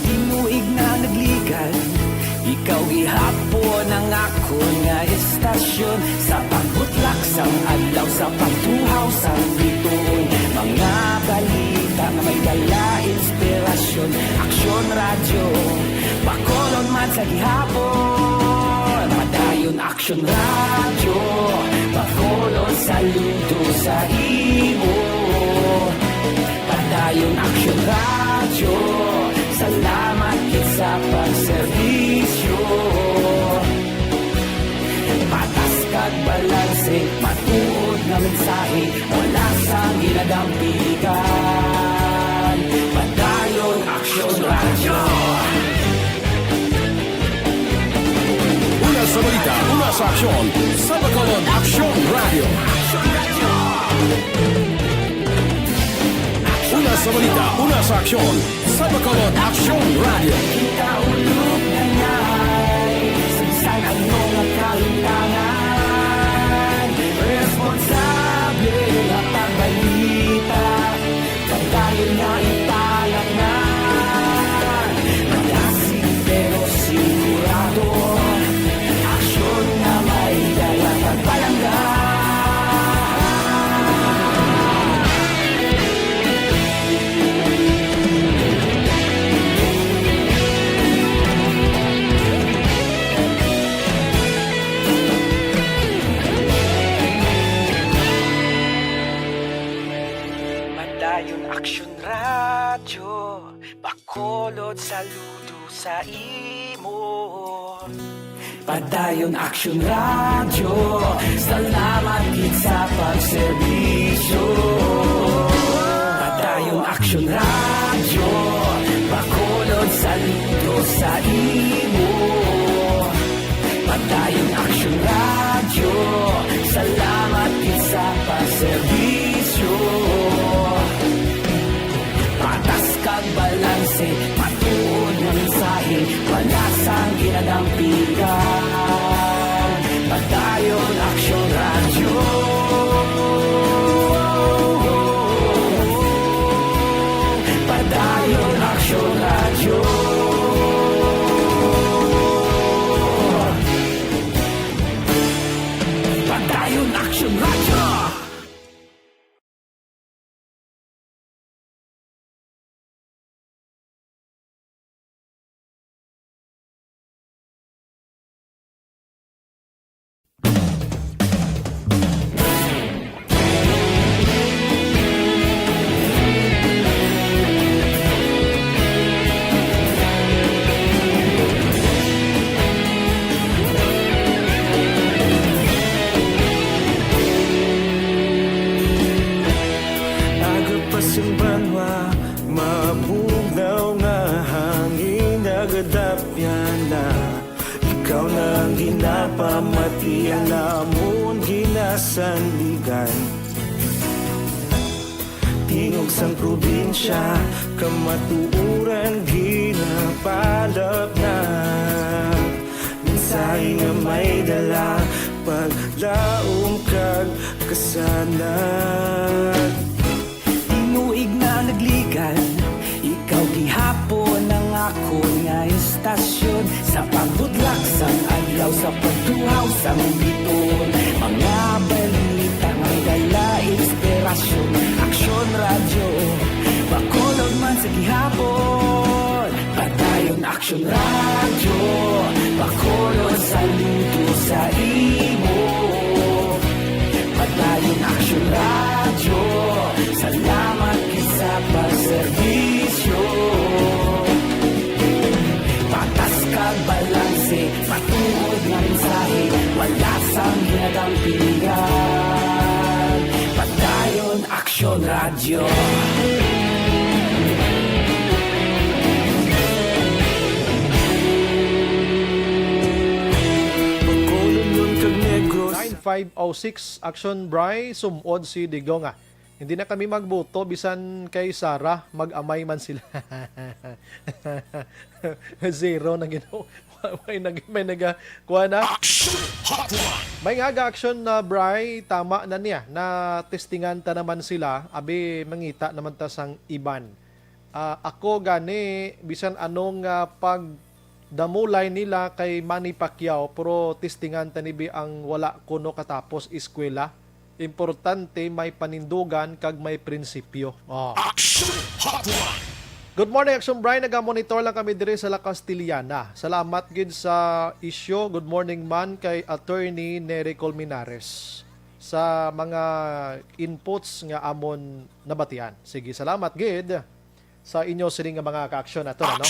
Tinuig na nagligan, ikaw gihapon ang ako nga istasyon. Sa pagbutlak sang adlaw, sa pagtuhaw sang biton. Mga balita na may dala inspirasyon. Aksyon radyo, bakolon man sa gihapon. Padayon aksyon radyo, bakolon saludo sa imo. Padayon aksyon radyo, salamat kit sa pagserbisyo. Patas kag balanse, matuod nga mensahe, wala sang ginadampigan. Padayon aksyon radyo. Una sa balita, una sa aksyon. Sa Bacolod Aksyon Radio. Una sa balita, una sa aksyon. Sa Bacolod Aksyon Radio. Kita ulog na ngay, sagsang ano nga kalintangan. Responsable na pagbalita, pagdayon na ipalag na. Malasig pero sigurado, aksyon na may dala pagpalangga. Padayon aksyon radyo, bakolod saludo sa imo. Padayon aksyon radyo, salamat gid sa pagserbisyo. Padayon aksyon radyo, bakolod saludo sa imo. Padayon aksyon radyo, salamat gid sa pagserbisyo. Patas kag balanse, matuod nga mensahe, wala sang ginadampigan. Padayon aksyon radyo. Padayon aksyon radyo. Padayon aksyon radyo. amon ginasandigan. Tingog sang probinsya, kamatuuran ginapalap na. Minsay nga may dala, paglaong kag kasanag. Tinuig na nagligan, ikaw gihapon ang ako nga istasyon. Sa pagbudlak sang adlaw, sa pagtuhaw sang biton. Mga balita may dala inspirasyon. Aksyon radyo, bakolog man sa gihapon. Padayon aksyon radyo, bakolog sa luto sa imo. Padayon aksyon radyo, salamat sa pagserbisyo. Patas kag balanse, matuod nga mensahe, wala sang ginagampingan. Padayon aksyon radyo. Bacolod kag Negros, 9506 Action Bry, sumod si Digonga. Hindi na kami magboto, bisan kay Sarah, mag-amay man sila. Zero na ginawa. May nagakuha na. May nga action na Bry, tama na niya, na testingan ta naman sila, abi mangita naman ta sang iban. Ako gani, bisan anong pagdamulay nila kay Manny Pacquiao, pero testingan ta nibi ang wala kuno katapos eskwela. Importante may panindugan kag may prinsipyo. Good morning, Action Brian. Naga-monitor lang kami dire sa La Castillana. Salamat gid sa isyo. Good morning man kay Attorney Nery Colmenares sa mga inputs nga amon nabatian. Sige, salamat gid sa inyo sining nga mga ka-action ato, ano?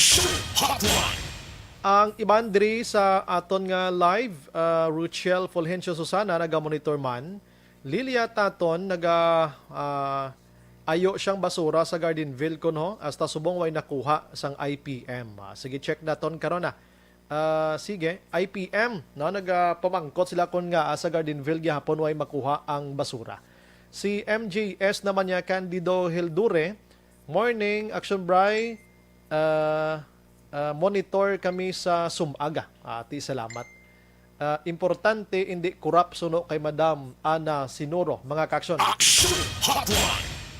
Ang iban diri sa aton nga live, Ruchel Fulgencio Susana naga-monitor man. Lilia Taton ayo siyang basura sa Gardenville kuno hasta subong way nakuha sang IPM. Sige, check naton karon na. Sige, IPM no, nagapamangkot sila kun nga sa Gardenville gihapon way makuha ang basura. Si MJS naman niya, Candido Hildure, morning Action Bry, monitor kami sa Sumaga. Ati salamat. Importante hindi corrupt suno kay Madam Ana Sinuro, mga kaksyon.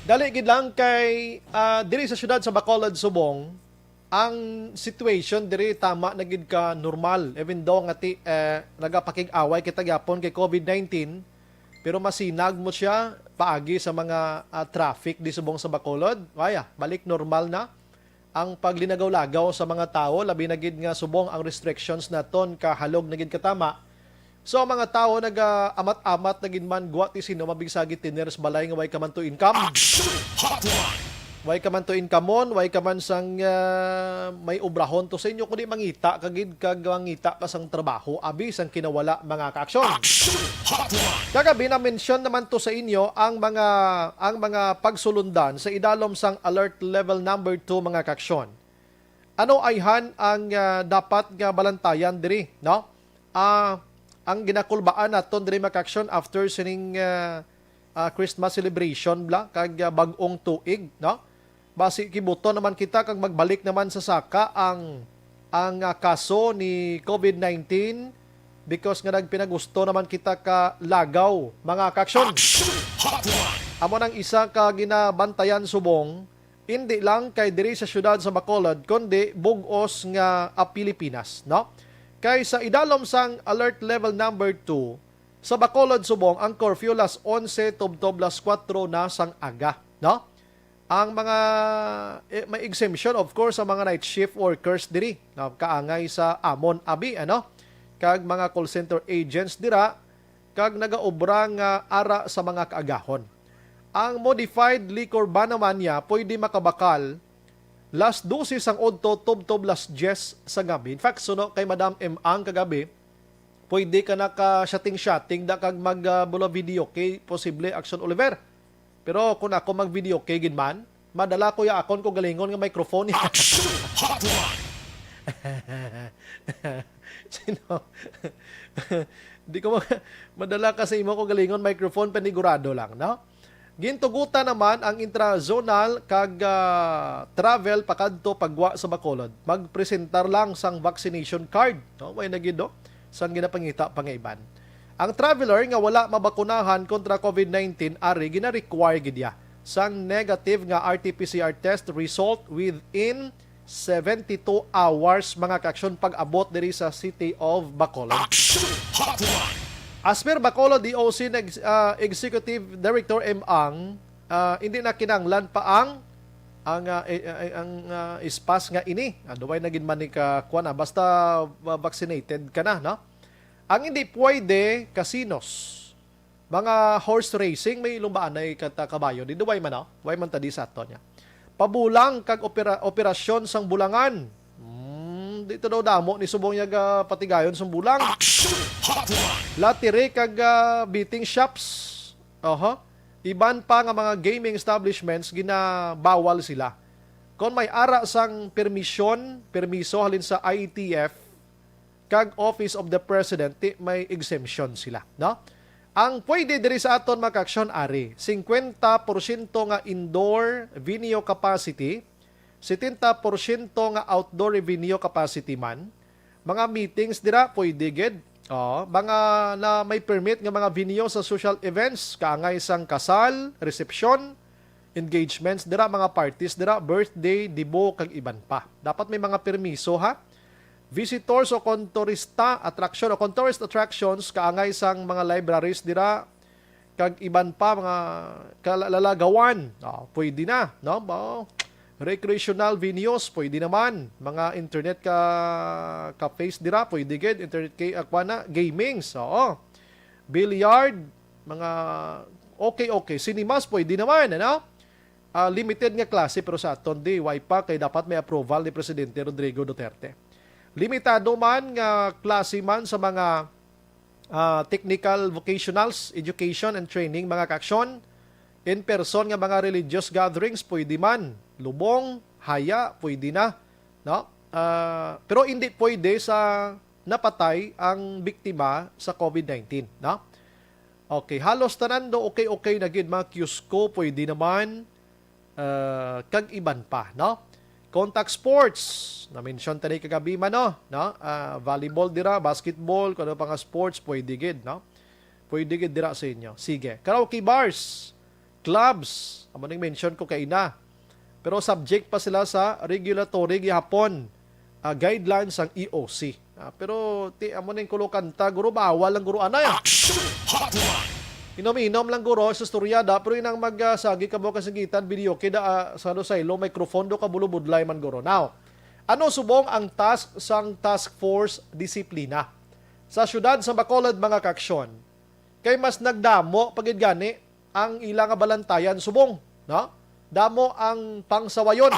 Dali gid lang kay diri sa syudad sa Bacolod, Subong, ang situation diri tama na gid ka normal, even though ngati nagapakig-away kita gyapon kay COVID-19, pero masinag mo siya paagi sa mga traffic di Subong sa Bacolod. Waya, balik normal na ang paglinagaw-lagaw sa mga tao, labi na gid nga subong ang restrictions naton kahalog na gid katama. So ang mga tao nag-amat-amat na gid man guwat sino mabigsagi tiners balay nga way ka man to income. Way ka man to income, way ka man sang may obrahon to sa inyo kundi mangita kagid kag mangita ka sang trabaho abi sang kinawala mga kaaksyon. Kagabi na mention naman to sa inyo ang mga pagsulundan sa idalom sang alert level number 2 mga kaaksyon. Ano ayhan ang dapat nga balantayan diri, no? Ang ginakulbaan naton diri mga kaaksyon after sining Christmas celebration bla kag bag-ong tuig, no? Basi kibuto naman kita kag magbalik naman sa saka ang kaso ni COVID-19 because nga nagpinagusto naman kita ka lagaw mga kaaksyon. Amo nang isa ka ginabantayan subong, hindi lang kay diri sa syudad sa Bacolod kundi bug-os nga Pilipinas, no? Kay sa idalom sang alert level number 2 sa Bacolod, Subong, ang curfew las 11 tubtob las 4 na sang aga, no? Ang mga may exemption of course sa mga night shift workers diri, no? Kaangay sa amon abi, ano? Kag mga call center agents dira kag nagaobra nga ara sa mga kaagahon. Ang modified liquor ban naman niya pwede makabakal last 12 sang odto tubtob las 10 sa gabi. In fact, suno kay Madam M ang kagabi, pwede ka naka-shutting da kag mag-bula video kay posible Action Oliver. Pero kung ako mag-video kay ginman, madala ko ya akon ko galingon nga microphone. Sino? Di ko madala kasi imo ko galingon microphone panigurado lang, no? Gintugutan naman ang intrazonal kag travel pakadto pagwa sa Bacolod. Magpresentar lang sang vaccination card, no? May nagido sang ginapangita pangaiban. Ang traveler nga wala mabakunahan kontra COVID-19 ari gina-require gid ya sang negative nga RT-PCR test result within 72 hours mga kaaksyon pag-abot diri sa City of Bacolod. As per Bacolod DOC Executive Director M. Ang, hindi na kinanglan pa ang ispas nga ini. Duway naging manik kuana basta vaccinated ka na, no? Ang hindi pwede casinos. Mga horse racing may lumbaan ay kabayo. Di duway man, no? Duway man tadi sa ato niya. Pabulang kag operasyon sang bulangan. Dito daw damo ni subong yaga patigayon sang bulang. Latire kag betting shops. Iban pa nga mga gaming establishments ginabawal sila. Kung may ara sang permiso halin sa IETF kag Office of the President, may exemption sila, no? Ang pwede diri sa aton makaaksyon ari, 50% nga indoor venue capacity, 70% nga outdoor venue capacity man. Mga meetings dira pwede gid. Mga na may permit nga mga venue sa social events, kaangay sang kasal, reception, engagements dira, mga parties dira, birthday, dibo kag iban pa. Dapat may mga permiso ha. Visitors o contourist attractions kaangay sang mga libraries dira kag iban pa mga kalalagawan. Pwede na, no? Recreational venues pwede naman. Mga internet cafes dira pwede gid, internet gamings. Billiard, mga okay. Cinemas pwede naman, ano? Limited nga klase pero sa aton di way pa kay dapat may approval ni Presidente Rodrigo Duterte. Limitado man nga klase man sa mga technical vocationals, education and training, mga kaaksyon. In person nga mga religious gatherings, pwede man. Lubong, haya, pwede na. No? Pero hindi pwede sa napatay ang biktima sa COVID-19. No? Okay, halos tanan do okay na gid, mga kiosco, pwede naman. Kag iban pa, no? Contact sports, na-mention tani kagabi man, no? Volleyball dira, basketball, kuno pa nga sports, pwede gid, no? Pwede gid dira sa inyo. Sige. Karaoke bars, clubs, amo ning mention ko kay na. Pero subject pa sila sa regulatory gihapon, guidelines ang EOC. Pero amo ning kulo kanta, guro bawal lang guro anay. Inom lang guro sa storyada, pero inang magsagi ka mo kasagitan video kida sa saylo microphone do ka bulubudlay man guro. Now, ano subong ang task sang task force disiplina sa syudad sa Bacolod, mga kaaksyon? Kay mas nagdamo pagid gani ang ilang balantayan subong, no? Damo ang pangsawayon.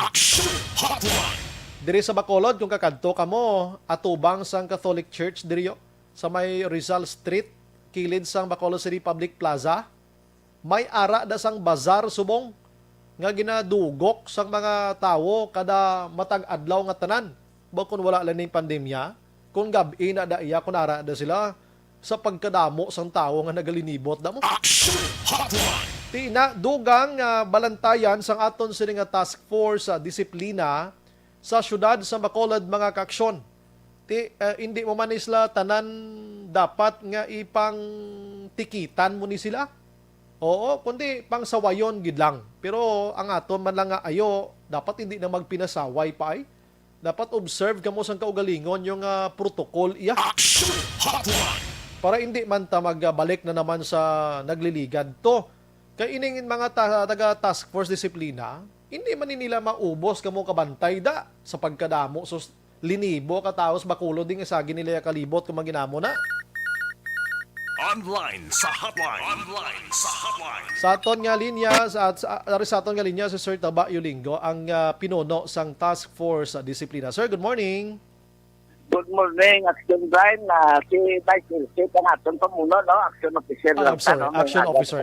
Diri sa Bacolod kung kakadto kamo atubang sang Catholic Church diriyo sa may Rizal Street, kilid sang Bacolod City Public Plaza, may ara da sang bazar subong nga ginadugok sang mga tawo kada matag adlaw nga tanan. Bakun wala lang ning pandemya, kung gabi na da iya kun ara da sila sa pagkadamo sang tawo nga nagalinibot damo. Tina dugang balantayan sang aton sini nga task force sa disiplina sa syudad sa Bacolod, mga kaaksyon. Hindi mo man isla tanan dapat nga ipang tikitan mo ni sila. Oo, kundi pang sawayon gid lang. Pero ang aton man lang nga ayo, dapat hindi na magpinasaway pa ay. Dapat observe kamo sang kaugalingon yung protocol iya. Para hindi man ta magbalik na naman sa nagliligad to. Kay ining mga taga task force disiplina, hindi man nila maubos kamo kabantay da sa pagkadamo. So linibo ka taos Bacolod ding isagi nila kalibot kung maginamo na. Online sa hotline. Sa aton nga linya si Sir Taba Yulingo ang pinuno sang task force sa disiplina. Sir, good morning. Good morning, Action Brian. Si Vice President ang aton pamuno, no? Action Officer lang. Sir, Action Officer.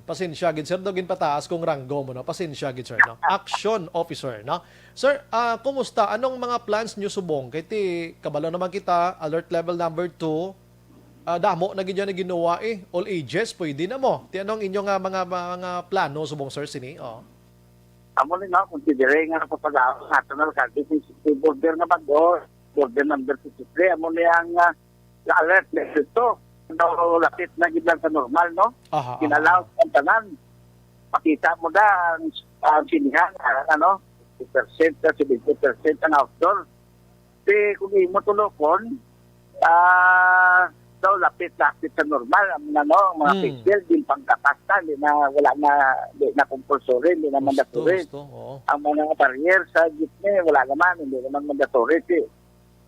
Pasensya gid sir, dogin pataas kung ranggo mo, no? Pasensya gid sir, no? Action Officer, no? Sir, kumusta? Anong mga plans nyo subong? Kaya kabalo naman kita, alert level number 2. damo na gid na ginawa all ages pwede na mo. Ti anong inyo nga mga plano subong sir sini? Oh. Amo ni na considering nga papagawa national service border na bago, border number 53 amo ni ang alert level to. No lapit na gid lang sa normal no. Kinalaw ang tanan. Makita mo da ang sinihan ano 50% sa 70% ang outdoor. Kung mo tulokon daw lapit sa normal mga pixel din pangkapasta di na wala na compulsory di na mandatory ang mga barrier sa gitna wala naman hindi naman mandatory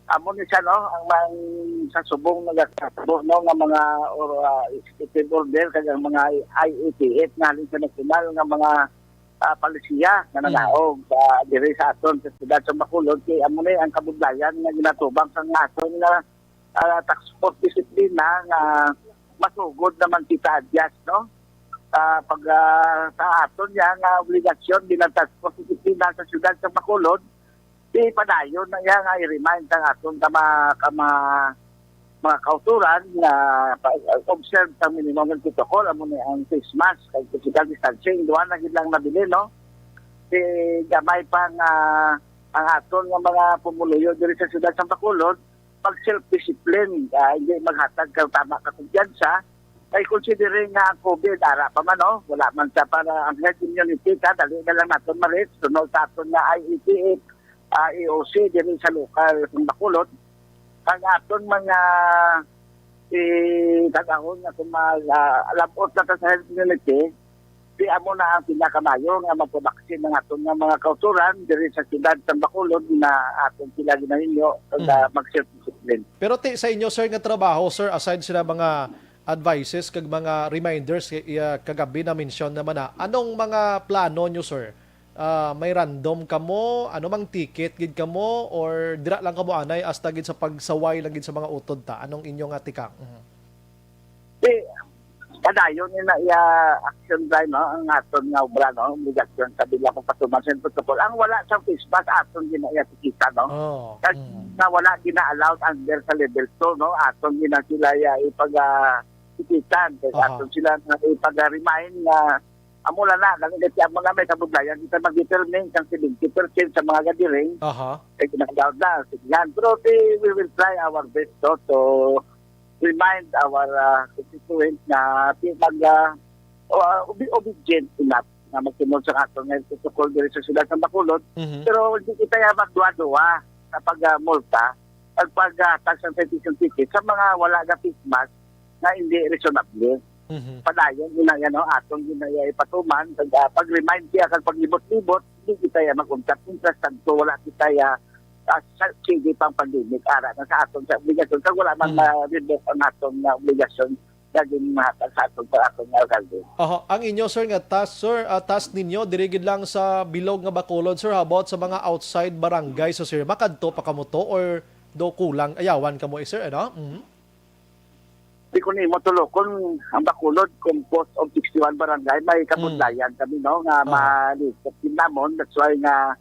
amo ni siya no ang sa subong nagasabo no nga mga executive order kaya mga IATF nga sa national nga mga palisiya na nanaog sa diri sa aton sa siyudad sa Bacolod kay amo ni ang kabudlayan nga ginatubang sa aton nga tax force disiplina nga masugod naman kita adjust no pag sa aton ya nga obligasyon din ang tax force disiplina sa siyudad sa Bacolod di padayon na ya nga i-remind ang aton mga kauturan na observe sa minimum ng protocol amo ni ang face mask kay physical distancing duha na gid lang nabili no di gamay pang ang aton nga mga pumuluyo diri sa siyudad sa Bacolod pag self-discipline, hindi maghatag ka tama ka kumpiyansa, ay considering nga ang COVID, ara pa man, no? Wala man sa para ang health immunity ka, dali na lang natin marit, sunod sa aton na IETF, EOC, din sa lokal ng Bacolod, ang aton mga tagahon na kung alabot na sa health immunity, di amo na ang pinakamayo nga magpabaksin ng aton nga mga kauturan diri sa siyudad sa Bacolod na aton sila ginahinyo mag-self-discipline. Pero sa inyo sir nga trabaho sir aside sila mga advices kag mga reminders kagabi na mention naman na anong mga plano nyo sir? May random kamo, ano mang ticket gid kamo or dira lang kamo anay hasta gid sa pagsaway lang gid sa mga utod ta? Anong inyong atikang? Kadayon na action drive no ang aton nga obra no obligasyon sa bilang pagpatuman sa protocol ang wala sa Facebook aton ginaya kita no kasi na wala gina-allowed under sa level 2 no aton gina sila ipitan kasi aton sila na ipag-remind na amula na kasi amo na may kabudlayan kita mag-determine kang 70% sa mga gadiring kaya ginagawa na sigyan pero we will try our best to remind our constituents na obedient enough na magsunod sa aton nga protocol diri sa siyudad ng Bacolod. Pero hindi kita magduwa-duwa sa pag-multa at pag-tax and citation ticket sa mga wala na face mask na hindi reasonable. Padayon ginaya no atong ginaya ipatuman pag-remind siya kag paglibot-libot hindi kita mag-contact interest tanto wala kita sige pang pandemic ara na sa aton sa obligasyon kag wala man ma-revoke ang aton na obligasyon daging mahatag sa aton para aton nga alkalde. Ang inyo sir nga task ninyo diri gid lang sa bilog nga Bacolod sir about sa mga outside barangay so sir makadto pa kamo to or do kulang ayawan kamo sir ano? Di ko ni motulokon ang Bacolod composed of 61 barangay may kabudlayan kami no nga malisod din namon that's why nga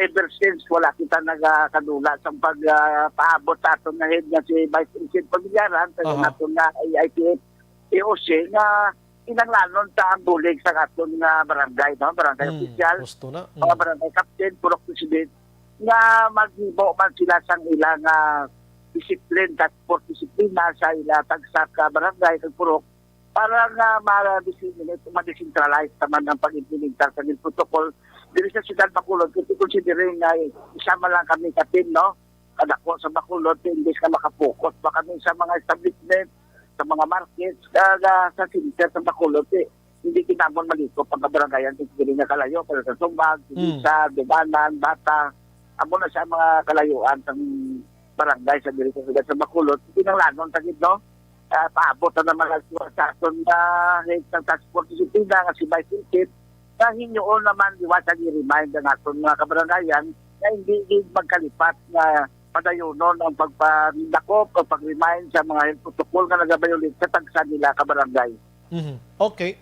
ever since wala kita nagkadula sa pagpaabot sa aton na head nga si Vice President Pagyaran sa aton nga IITF EOC nga inanglanon sa ang bulig sa aton nga barangay no barangay official mga barangay captain purok president nga maghibo man sila sang ilang discipline at sport disiplina sa ila tagsa ka barangay kag purok para nga ma-decentralize naman ang pag-implementar sa protocol diri sa siyudad Bacolod kasi considering na isama lang kami kapin no kadako sa Bacolod hindi ka makapokus pa kami sa mga establishment sa mga markets sa center sa Bacolod hindi kinamon maliko pag kabarangayan kasi nga kalayo pero sa Sumbag, sa Debanan, Bata amo na sa mga kalayuan ng barangay sa diri sa siyudad sa Bacolod pinanglanon tagid no paabot na naman sa aton na ng transport disiplina nga si Vice President na hinyoon naman diwasag i-remind ang aton mga kabarangayan na hindi magkalipat na padayunon ang pagpapindakop o pag-remind sa mga health protocol na nagabayulit sa tagsa nila kabarangay. Okay.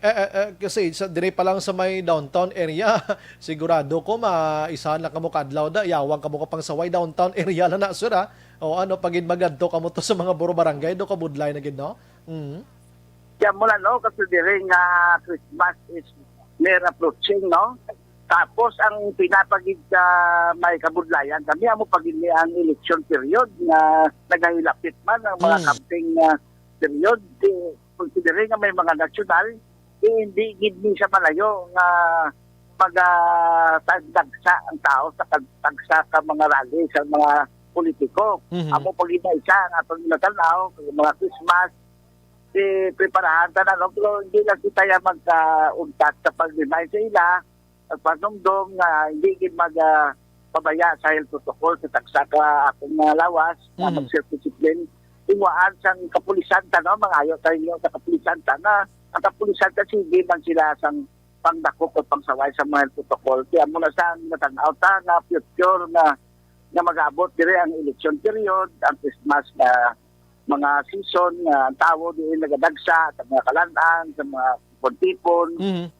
Kasi dire pa lang sa may downtown area, sigurado ko maisahan lang kamo kadlaw da, yawang kamo ka pang saway downtown area na sir O ano, pagin magadto ka mo to sa mga buro barangay, do ka budlay na gid, no? Kaya mula, no, kasi during Christmas is near approaching, no? Tapos ang pinapagid sa may kabudlayan, kami amo pagid ang election period na nagahilapit man ang mga camping period. Considering nga may mga nasyonal, hindi gid ni sa malayo nga magtagsa ang tao sa tagsa ka mga rally sa mga politiko. Amo pagid na isa ang atong natanaw, mga Christmas, preparahan ta na, no? Pero hindi lang kita ya magka-untat sa pag-remind sa ila, at panumdom nga hindi gid pabaya sa health protocol sa tagsa ka akong lawas, na mag-self-discipline. Iwaan sang kapulisan ta, no? Mga ayo tayo sa kapulisan ta na ang kapulisan ta sige man sila sang pangdakop o pangsaway sa mga health protocol. Kaya muna sa natanaw ta na future na mag-abot dire ang election period, ang Christmas na mga season nga ang tao di nagadagsa sa mga kalanang, sa mga pontipon,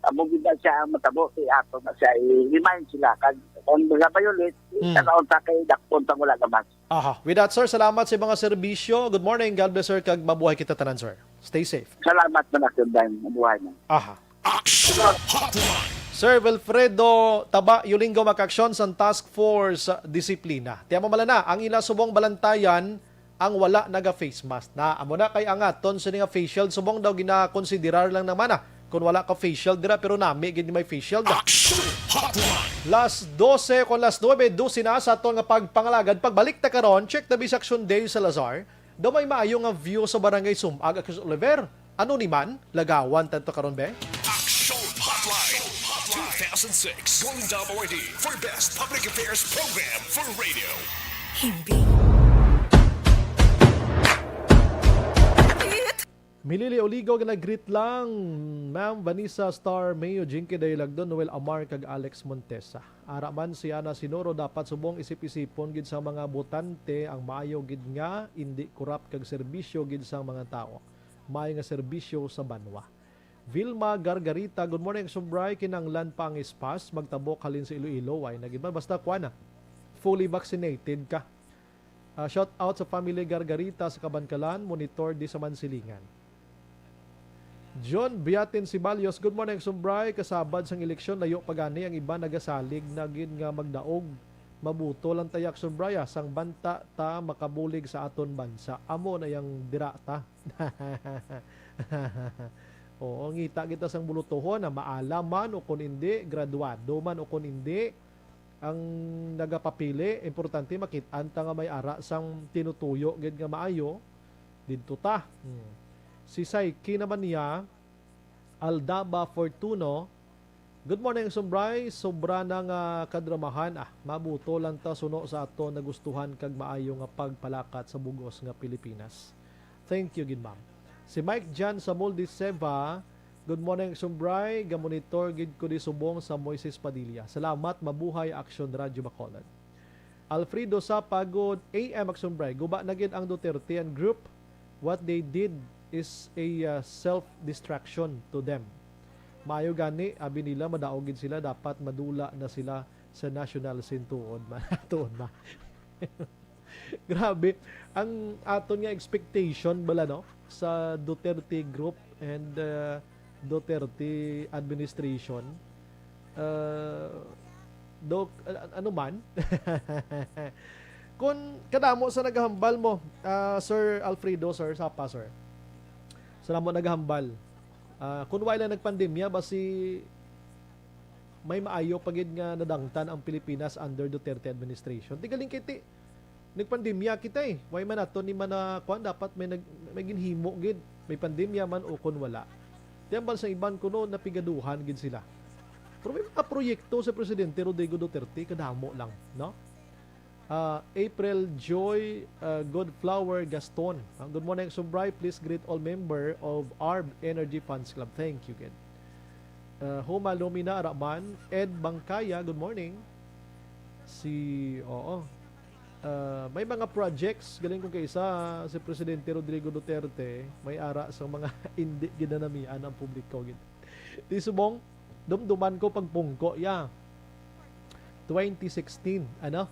amo gid siya ang matabo kay ato na siya i-remind sila kag on mga violet, tanaw ta kay dakpon tang wala gamas. Aha. With that, sir, salamat sa mga serbisyo. Good morning. God bless, sir. Kag mabuhay kita tanan, sir. Stay safe. Salamat man ako dahil mabuhay mo. Aha. Action Hotline. Sir Wilfredo Taba, Yulinggo Makaksyon sa Task Force Disiplina. Tiyan mo malana, ang ila subong balantayan ang wala naga-face mask. Na amo na kay angaton sa nga face shield, subong daw gina-considerar lang naman kung wala ka face shield dira, pero nami gid may face shield. Action Hotline. Las 12 kon las 9:12 na sa aton nga pagpangalagad. Pagbalik ta karon, check the Bisaction Day sa Lazar. Daw may maayo nga view sa barangay Sumag ag Oliver. Ano ni man lagawan tanto karon be? Action Hotline. 2006 Golden Dome Award for Best Public Affairs Program for Radio. Milili Oligo nga nag-greet lang Ma'am Vanessa Star Mayo Jinky Daylagdon Noel Amar kag Alex Montesa. Ara man si Ana Sinoro dapat subong isip-isipon gid sa mga botante ang maayo gid nga indi corrupt kag serbisyo gid sa mga tao. Maayo nga serbisyo sa banwa. Vilma Gargarita, good morning Sumbray, kinanglan pa ang ispas, magtabok halin sa Iloilo, ay nagiba, basta kuana, fully vaccinated ka. Shout out sa family Gargarita sa Kabankalan, monitor di sa Mansilingan. John Biatin Sibalios, good morning Sumbray, kasabad sang eleksyon, layo pagani ang iba nagasalig, nagin nga magdaog, mabuto lang tayak Sumbray, sang banta ta makabulig sa aton bansa. Amo na yung dirata. Oo, ngita kita sang bulutohon na maalam man o kung hindi, graduado man o kung hindi, ang nagapapili, importante makitaan ta nga may ara sang tinutuyo, gid nga maayo, dito ta. Si Saiki naman niya, Aldaba Fortuno, good morning Sumbray, sobra na nga kadramahan, mabuto lang ta suno sa ato nagustuhan kag maayo nga pagpalakat sa bugos nga Pilipinas. Thank you, gid ma'am. Si Mike Jan sa Molde Seva, good morning Sumbray, gamonitor gid ko di subong sa Moises Padilla. Salamat, mabuhay Action Radio Bacolod. Alfredo sa Pagod, AM Sumbray, guba na gid ang Duterte and group. What they did is a self-distraction to them. Maayo gani, abi nila madaog gid sila, dapat madula na sila sa national scene tuod man. Tuod ba? Grabe, ang aton nga expectation bala no sa Duterte group and Duterte administration ano man kung kadamo sa naghambal mo Sir Alfredo, Sir Sapa, Sir sa mo naghambal kung wala nagpandemya basi may maayo pagid nga nadangtan ang Pilipinas under Duterte administration. Tigaling kiti nagpandemya kita way man ato ni man kuan dapat may ginhimo gid may pandemya man o kun wala. Tiyambal sa iban kuno napigaduhan gid sila. Pero may mga proyekto sa Presidente Rodrigo Duterte kadamo lang, no? April Joy Godflower Gaston. Good morning Sumbray, please greet all member of ARB Energy Funds Club. Thank you, good. Homa Lumina Araman, Ed Bangkaya, good morning. May mga projects galing ko kaysa si Presidente Rodrigo Duterte may ara sa mga hindi ginanamian ang publiko gid. Di subong dumduman ko pagpungko 2016 ano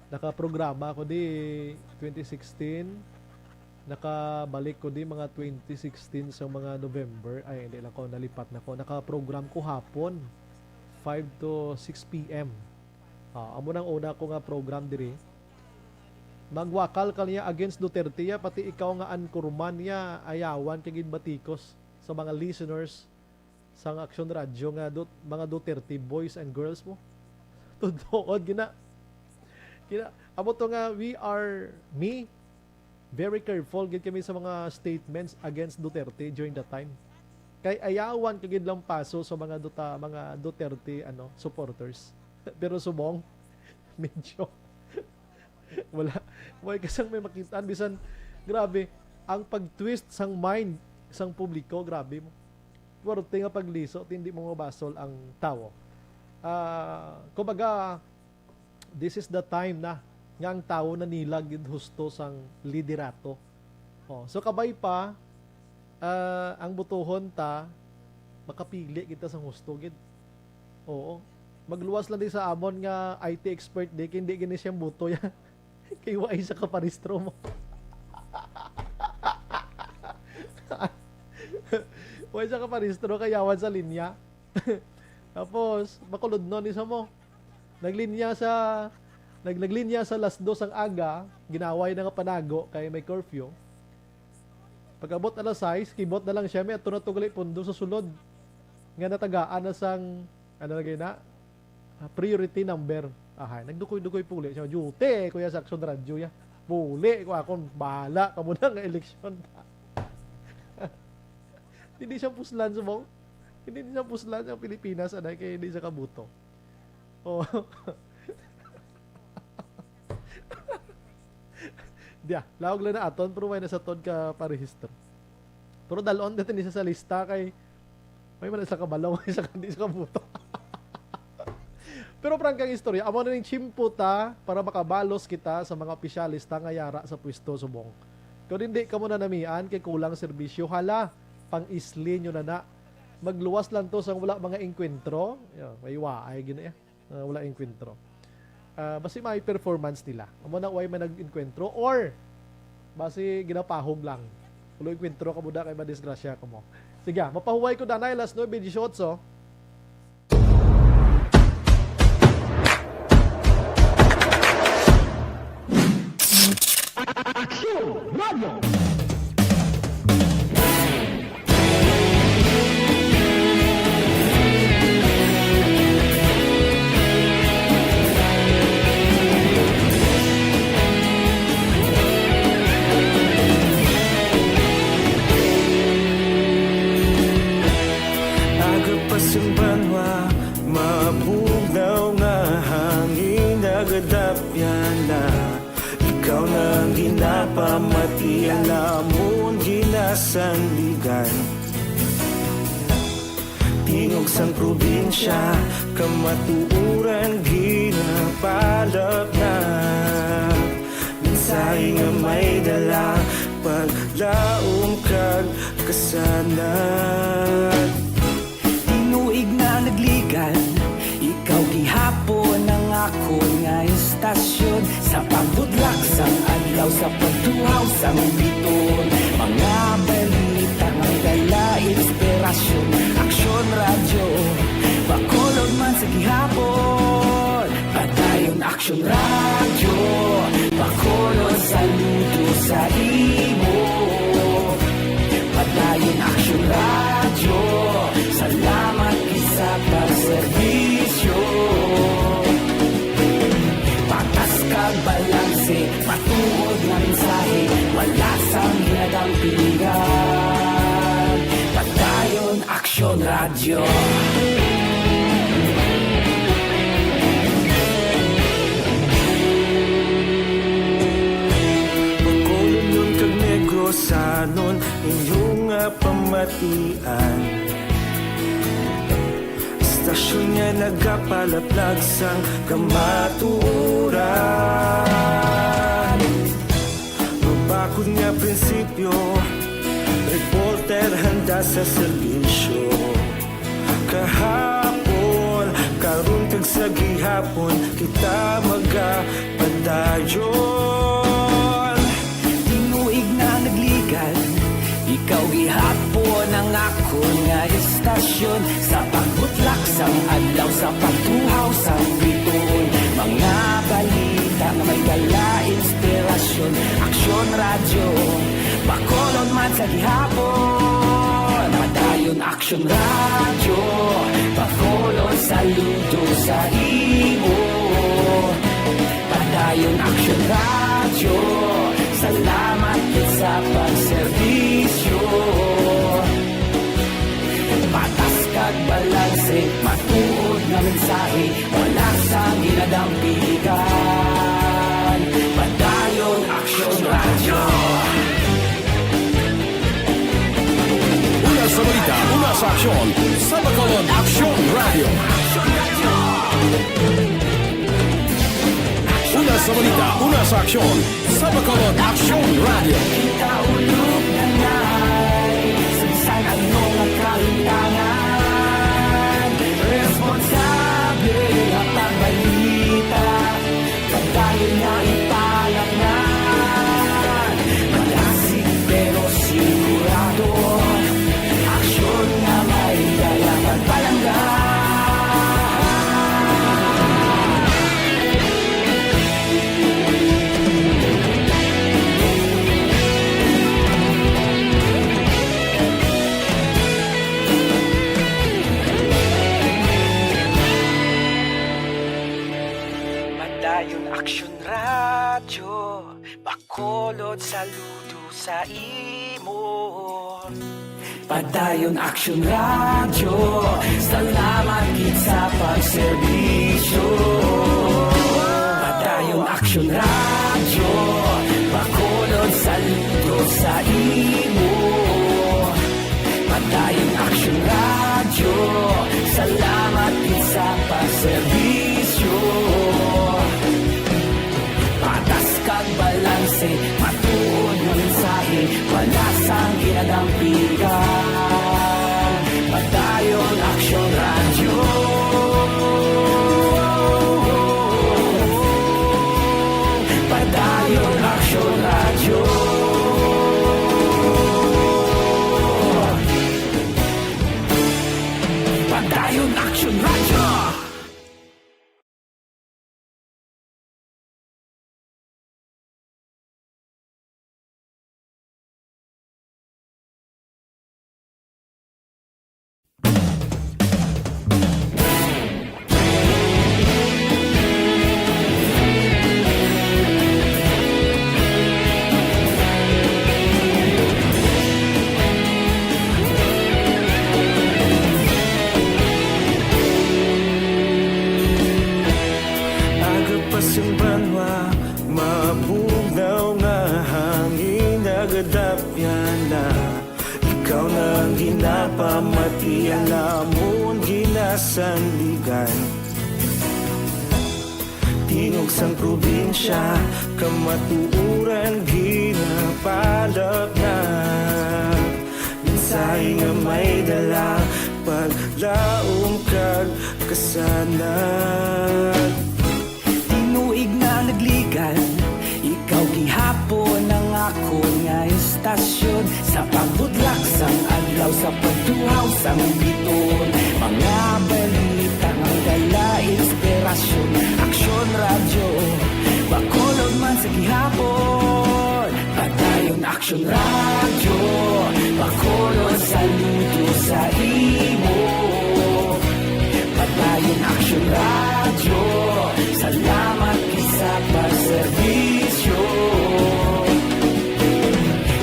nakaprograma ko di 2016, nakabalik ko di mga 2016 sa mga November, ay hindi lang ko, nalipat na ko, nakaprogram ko hapon 5 to 6 p.m. Amo nang una ko nga program diri, magwakal ka niya against Duterte ya, pati ikaw nga ankurman niya, ayawan kagid batikos sa mga listeners sa Action Radio nga mga Duterte boys and girls mo. Tutuod gina amo to nga, we are very careful gid kami sa mga statements against Duterte during that time. Kay ayawan kagid lang paso sa mga Duterte supporters. Pero subong medyo wala kasang may makitaan, bisan grabe ang pag-twist sang mind sang publiko, grabe mo. Forte nga pagliso, hindi mo mabasol ang tao. Kumbaga, this is the time na nga ang tao na nilag gid husto sang liderato. So kabay pa ang butuhon ta makapili kita sang husto gid. Oo. Magluwas lang din sa amon nga IT expert di, hindi gini siyang buto ya. Kay waay sa kaparistro mo. Waay sa kaparistro, kayawan sa linya. Tapos, makulod nun isa mo. Naglinya sa alas 2 ang aga, ginaway na nga panago kay may curfew. Pag-abot alas 6, kibot na lang siya, may ato na tugali pundo sa sulod. Nga natagaan na sang, priority number. Nagdukoy-dukoy puli siya. Jute, kuya sa Action Radio ya. Puli ko akong bahala kamo na nga eleksyon. Hindi siya puslan sa mo. Hindi siya puslan sa Pilipinas, kaya hindi siya kabuto. Oh. Diya, lawag lang na aton, pero may nasa ton ka parehistro. Pero dalon natin isa sa lista kay may man sa kabalaw, isa hindi sa kabuto. Pero prangkang istorya, amo na ning chimputa para makabalos kita sa mga opisyalista nga yara sa pwesto subong. Kung hindi ka mo na namian kay kulang serbisyo, hala, pang-isli nyo na. Magluwas lang to sa wala mga enkwentro. May waay gina wala enkwentro. Basi may performance nila. Amo na way man nag-enkwentro or basi ginapahom lang. Ulo enkwentro ka muda kay madisgrasya ka mo. Sige, mapahuway ko danay last 9:18. Agapasang banwa, mabugnaw nga hangin nagadapyan na. Ikaw nang ginapamati, alamon ginasandigan. Tingog sang probinsya, kamatuuran ginapalap na. Minsay nga may dala, paglaong kag kasanat. Tinuig na nagligan, ikaw gihapon ang ako nga istasyon. Sa pagbudlak sang adlaw, sa pagtuhaw sang biton. Mga balita nga dala inspirasyon. Action Radio, bakolod man sa gihapon. Padayon Action Radio, bakolod saludo sa imo. Padayon Action Radio, salamat isa pagserbisyo. Patas kag balanse, matuod na mensahe, wala sang hinadang pilihan. Padayon Action Radio. Bakolod nun kag Negrosanon, inyong pamatian. Istasyon niya nagapalaplag sang kamaturan. Mabakod nga prinsipyo, reporter handa sa serbisyo. Kahapon, karun kag sa gihapon, kita kita magapadayon. Tinuig na nagligan, ikaw gihapon ang ako nga istasyon. Sa pagbutlak sang adlaw, sa pagtuhaw sang biton, mga balita nga may dala inspirasyon. Aksyon radyo, bakolon man sa gihapon. Padayon aksyon radyo, bakolon saludo sa imo. Padayon aksyon radyo, salamat sa pagserbisyo. Patas kag balanse, matuod na mensahe, wala sang ginadampigan. Padayon aksyon radyo. Una sa balita, una sa aksyon. Sa Bacolod Aksyon Radio. Una sa balita, una sa aksyon. Sa Bacolod Aksyon Radio. Kita ulog na na'y sansan ano nga kalintangan. Responsable at pagbalita, pagdayon na ipalaknan. Malasig pero sigurado, aksyon na may dalang palanggan. Padayon aksyon radyo, bakolod saludo sa imo. Padayon aksyon radyo, salamat gid sa pagserbisyo. Padayon aksyon radyo, bakolod saludo sa imo. Padayon aksyon radyo, salamat gid sa pagserbisyo. Patas kag balanse, matuod ng mensahe, wala sang ginadampigan. Padayon aksyon radyo. Padayon aksyon radyo. Padayon aksyon radyo. Agapasang banwa, mabugnaw nga hangin nagadapyan na. Ikaw na ang ginapamatian namon ginasandigan. Tingog sang probinsya, kamatuuran ginapalap na. Mensahe nga may dala, paglaom kag kasanag. Tinuig na nagligan, ikaw gihapon ang ako nga istasyon. Sa pagbudlak sang adlaw, sa pagtuhaw sang biton, mga balita nga dala inspirasyon. Aksyon radyo, bakolod man sa gihapon. Padayon aksyon radyo, bakolod saludo sa imo. Padayon aksyon radyo, salamat sa pagserbisyo.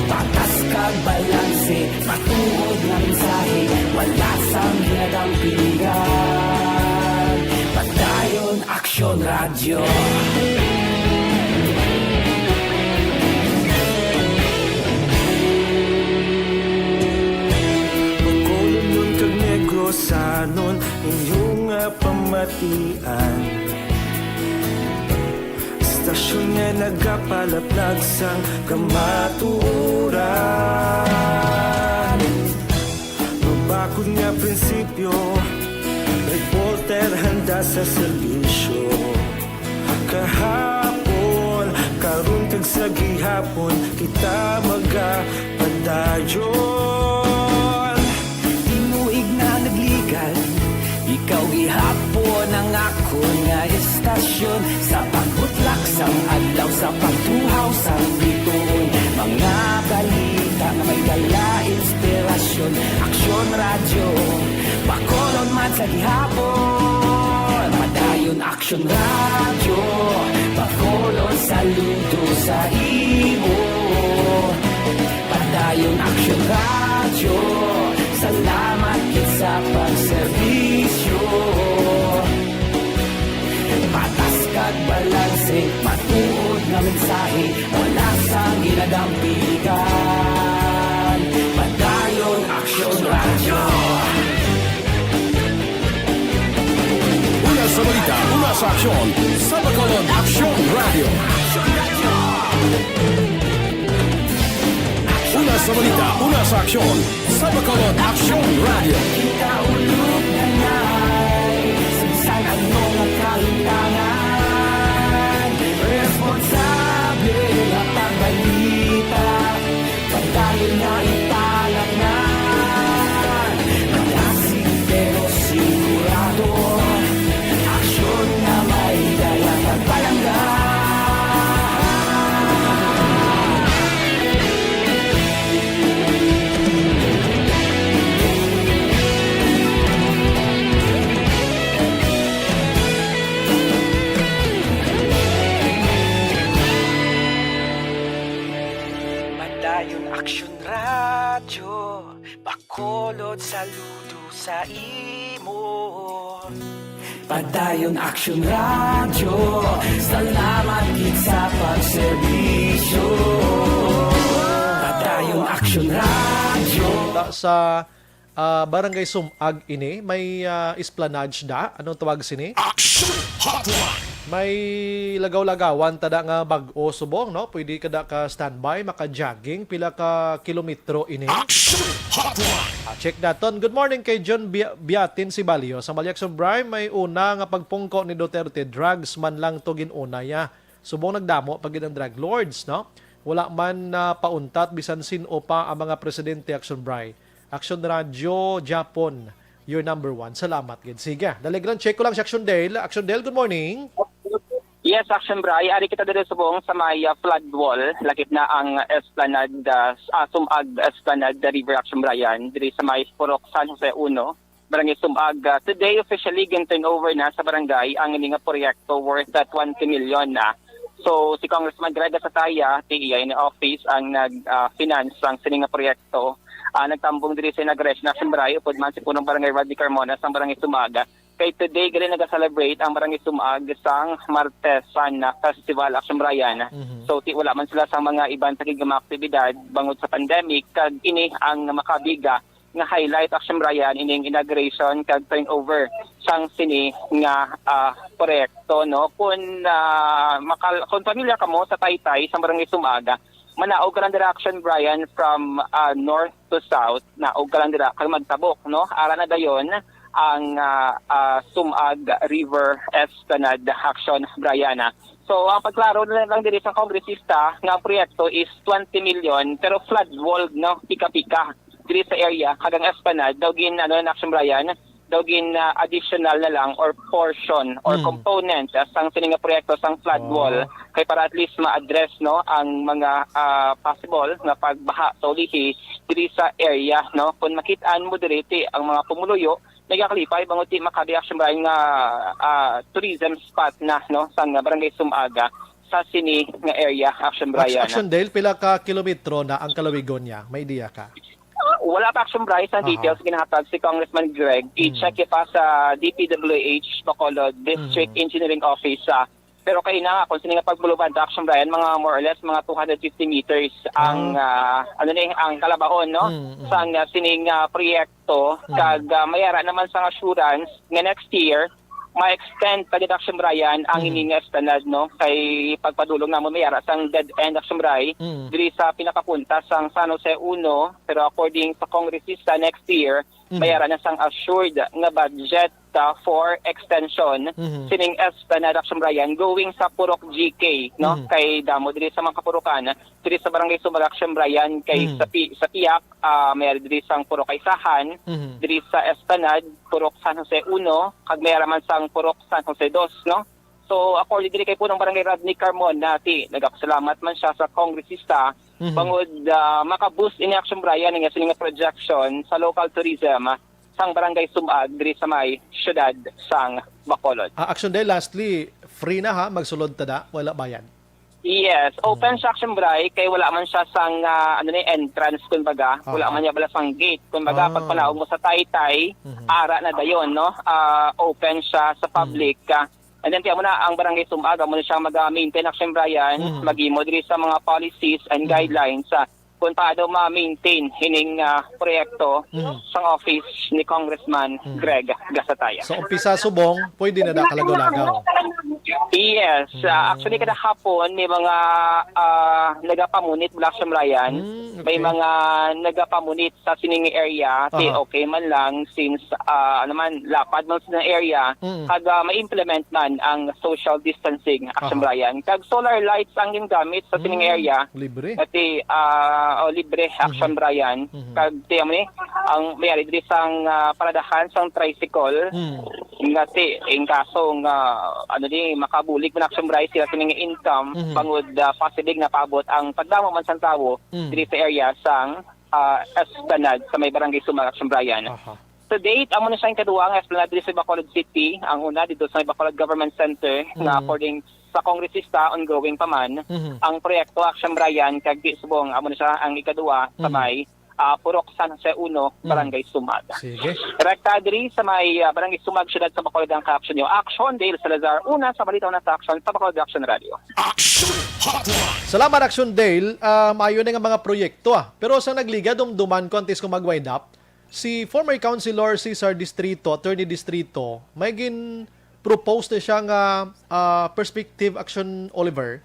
Patas kag balanse, matuod nga mensahe, wala sang ginadampigan. Padayon aksyon radyo. Bacolod nun kag Negros sanon, inyong nga pamatian. Istasyon nga nagapalaplag sang kamatuoran. Mabakod nga prinsipyo, reporter handa sa serbisyo. sa gihapon kita magapadayon. Tinuig na nagligal, ikaw gihapon ang ako nga estasyon. Sa pagbutlak sang adlaw, sa pagtuhaw sang bituon, mga balita na may dala inspirasyon. Aksyon radyo, Bacolod man sa gihapon. Padayon Aksyon radyo, Bacolod saludo sa imo. Padayon Aksyon radyo, salamat kit sa pagserbisyo. Patas kag balanse, matuod nga mensahe, wala sang ginadampigan. Padayon Aksyon radyo. Una sa balita, una sa aksyon, sa Bacolod Aksyon Radio. Una sa balita, una sa aksyon, sa Bacolod Aksyon Radio. Kaulog na na'y Sinsan ang mga kahintangan, responsable na pagbalita, pagdayon na italag na. Malasig pero sigurado, aksyon na may dala pagpalanggan. Padayon Aksyon radyo, Bacolod saludo sa imo. Padayon Aksyon radyo, salamat gid sa pagserbisyo. Padayon Aksyon radyo. Sa Barangay Sumag ini, may esplanade da. Anong tawag sini? Action Hotline. May lagaw-lagawan tada nga bag-o subong, no? Pwede kada ka standby, maka-jogging, pila ka kilometro ini. Action Hotline. Check daton. Good morning kay John Biatin si Balio. Sa Malyak Subrime, may una nga pagpungko ni Duterte, drugs man lang to ginuna ya. Subong nagdamo pag ang drug lords, no? Wala man na pauntat bisan sino pa ang mga presidente Action Bray. Action Radio Japon, your number one. Salamat gid. Sige, daligran check ko lang si Action Dale. Action Dale, good morning. Yes, Action Bray. Ari kita dito subong sa may flood wall. Lakip na ang Esplanade, Sumag Esplanade, the River Action Brayan. Diri sa may Purok San Jose 1, Barangay Sumag. Today, officially, turn over na sa barangay ang nga proyekto worth 20 million na. So, si Congressman Greg Sataya, TEI na office, ang nag-finance ang sininga proyekto. Nagtambong diri sa inauguration Action Bray, upod man si Punong Barangay Rodney Carmona sa Barangay Sumaga. Kay today, gali nag-celebrate ang Barangay Sumag sang Martesan na Festival Action Brayan. So, wala man sila sa mga ibang tagigama aktibidad bangod sa pandemic. Kag ini ang makabiga nga highlight Action Brayan ining inauguration kag turnover sang sini nga proyekto, no? Kung familiar ka mo sa Taytay sa Barangay Sumaga, manaog ka lang dira Action Brayan from north to south, naog ka lang dira kag magtabok, no? Ara na dayon ang Sumag River Esplanade Action Brayana. So, ang pagklaro na lang diri sa kongresista nga proyekto is 20 million pero flood wall, no, pika-pika diri sa area kagang Esplanade daw gin Action Brayan daw gin additional na lang or portion or component sang sininga proyekto sang flood wall kay para at least ma-address, no, ang mga possible nga pagbaha sa ulihi diri sa area, no. Kung makitaan mo diri ang mga pumuluyo nagakalipay bangot ti Makabi Action Brayan nga tourism spot na, no, sa Barangay Sumaga sa sini nga area Action Brayan. Action Dale, pila ka kilometro na ang kalawigon niya? May idea ka? Wala pa Action Brayan sa details ginahatag si Congressman Greg. I-check pa sa DPWH Bacolod District Engineering Office. Pero kayo na kung sino nga pagbuluban sa Action Brayan, mga more or less mga 250 meters ang ang kalabahon, no, sang sining proyekto. Kag mayara naman sa assurance nga next year ma-extend pa Action Brayan ang ining Esplanade, no, kay pagpadulong namo mayara sang dead end Action Bray diri sa pinakapunta sang San Jose 1, pero according sa Congressista next year bayaran na sang assured nga budget for extension sining Esplanade Action Bryan going sa Purok GK, no? Kay damo diri sa mga kapurukan, diri sa Barangay Sumag Action Bryan, kay sa Piak, may diri sang Purok Kaysahan, diri sa Esplanade, Purok San Jose 1, kag may raman sang Purok San Jose 2, no? So, according diri kay punong Barangay Rodney Carmon nati, nagapasalamat man siya sa kongresista bangod maka-boost in Action Bryan nga sining projection sa local tourism sang Barangay Sumag diri sa may syudad sang Bacolod. Action Day, lastly, free na ha, magsulod tada, wala bayan. Yes, open siya Action Bray kay wala man siya sang entrance kumbaga, wala man niya bala sang gate kumbaga. Pag panawag mo sa Taytay, ara na dayon, no? Open siya sa public. And then kaya mo na ang Barangay Sumag, mo na siya mag-maintain Action Bryan, mag-imo diri sa mga policies and guidelines kung paano ma-maintain hining proyekto sa office ni Congressman Greg Gasataya. So, umpisa subong, pwede na kalagaw-lagaw. Yes, actually kada hapon may mga nagapamunit mula sa Bryan. May mga nagapamunit sa sining area, okay man lang since naman lapad man sa area, kag ma-implement man ang social distancing Action Bryan. Kag solar lights ang gingamit sa sining area. Libre. Ati libre Action Bryan. Kag tiyam ni ang mayari diri sang paradahan sang tricycle. Ngati in kaso nga makabulig man Action Bryan sila sining income bangod positive na paabot ang pagdamo man sang tawo diri sa area sang Esplanade sa may Barangay Sumag Action Bryan. To date, amo na siya yung kaduwa ang Esplanade diri sa Bacolod City. Ang una dito sa may Bacolod Government Center na according sa kongresista ongoing pa man ang proyekto Action Bryan kag di subong amo na siya ang ikaduwa sa may Purok San Jose 1, Barangay Sumag. Sige. Rekta diri sa may Barangay Sumag, syudad sa Bacolod ang ka-action nyo. Action, Dale Salazar, una sa balita na sa Action sa Bacolod Action Radio. Action Hotline. Salamat, Action Dale. Maayo na nga mga proyekto. Pero sa nagliga, dumduman contest kung mag-wind up, si former Councilor Cesar Distrito, Attorney Distrito, may propose na siya nga Perspective Action Oliver.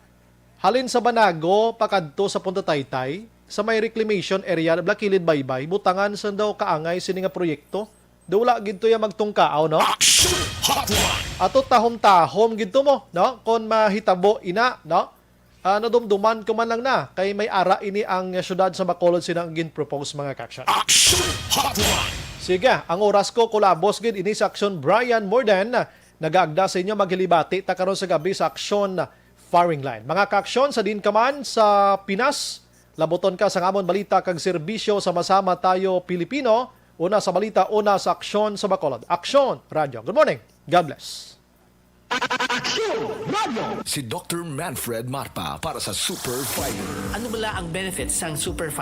Halin sa Banago, pakadto sa Punta Taytay, sa may reclamation area, Blackilid Baybay, butangan sa daw kaangay sini nga proyekto. Dula gito ya magtungkaaw, no? Action Hotline. Ato tahom-tahom gito mo, no? Kon mahitabo ina, no? Nadumduman ko man lang na kay may ara ini ang syudad sa Bacolod sinang gin-propose mga kaksyon. Action Hotline. Sige, ang oras ko kulabos gid ini sa Action Bryan Morden. Nagaagda sa inyo maghilibati ta karon sa gabi sa Action Firing Line. Mga kaaksyon sa din kaman sa Pinas, laboton ka sa ngamon balita kag serbisyo sama-sama tayo Pilipino. Una sa balita, una sa Aksyon sa Bacolod. Aksyon Radio. Good morning. God bless. Si Dr. Manfred Marpa para sa Super Fiber. Ano bala ang benefits ng Super 5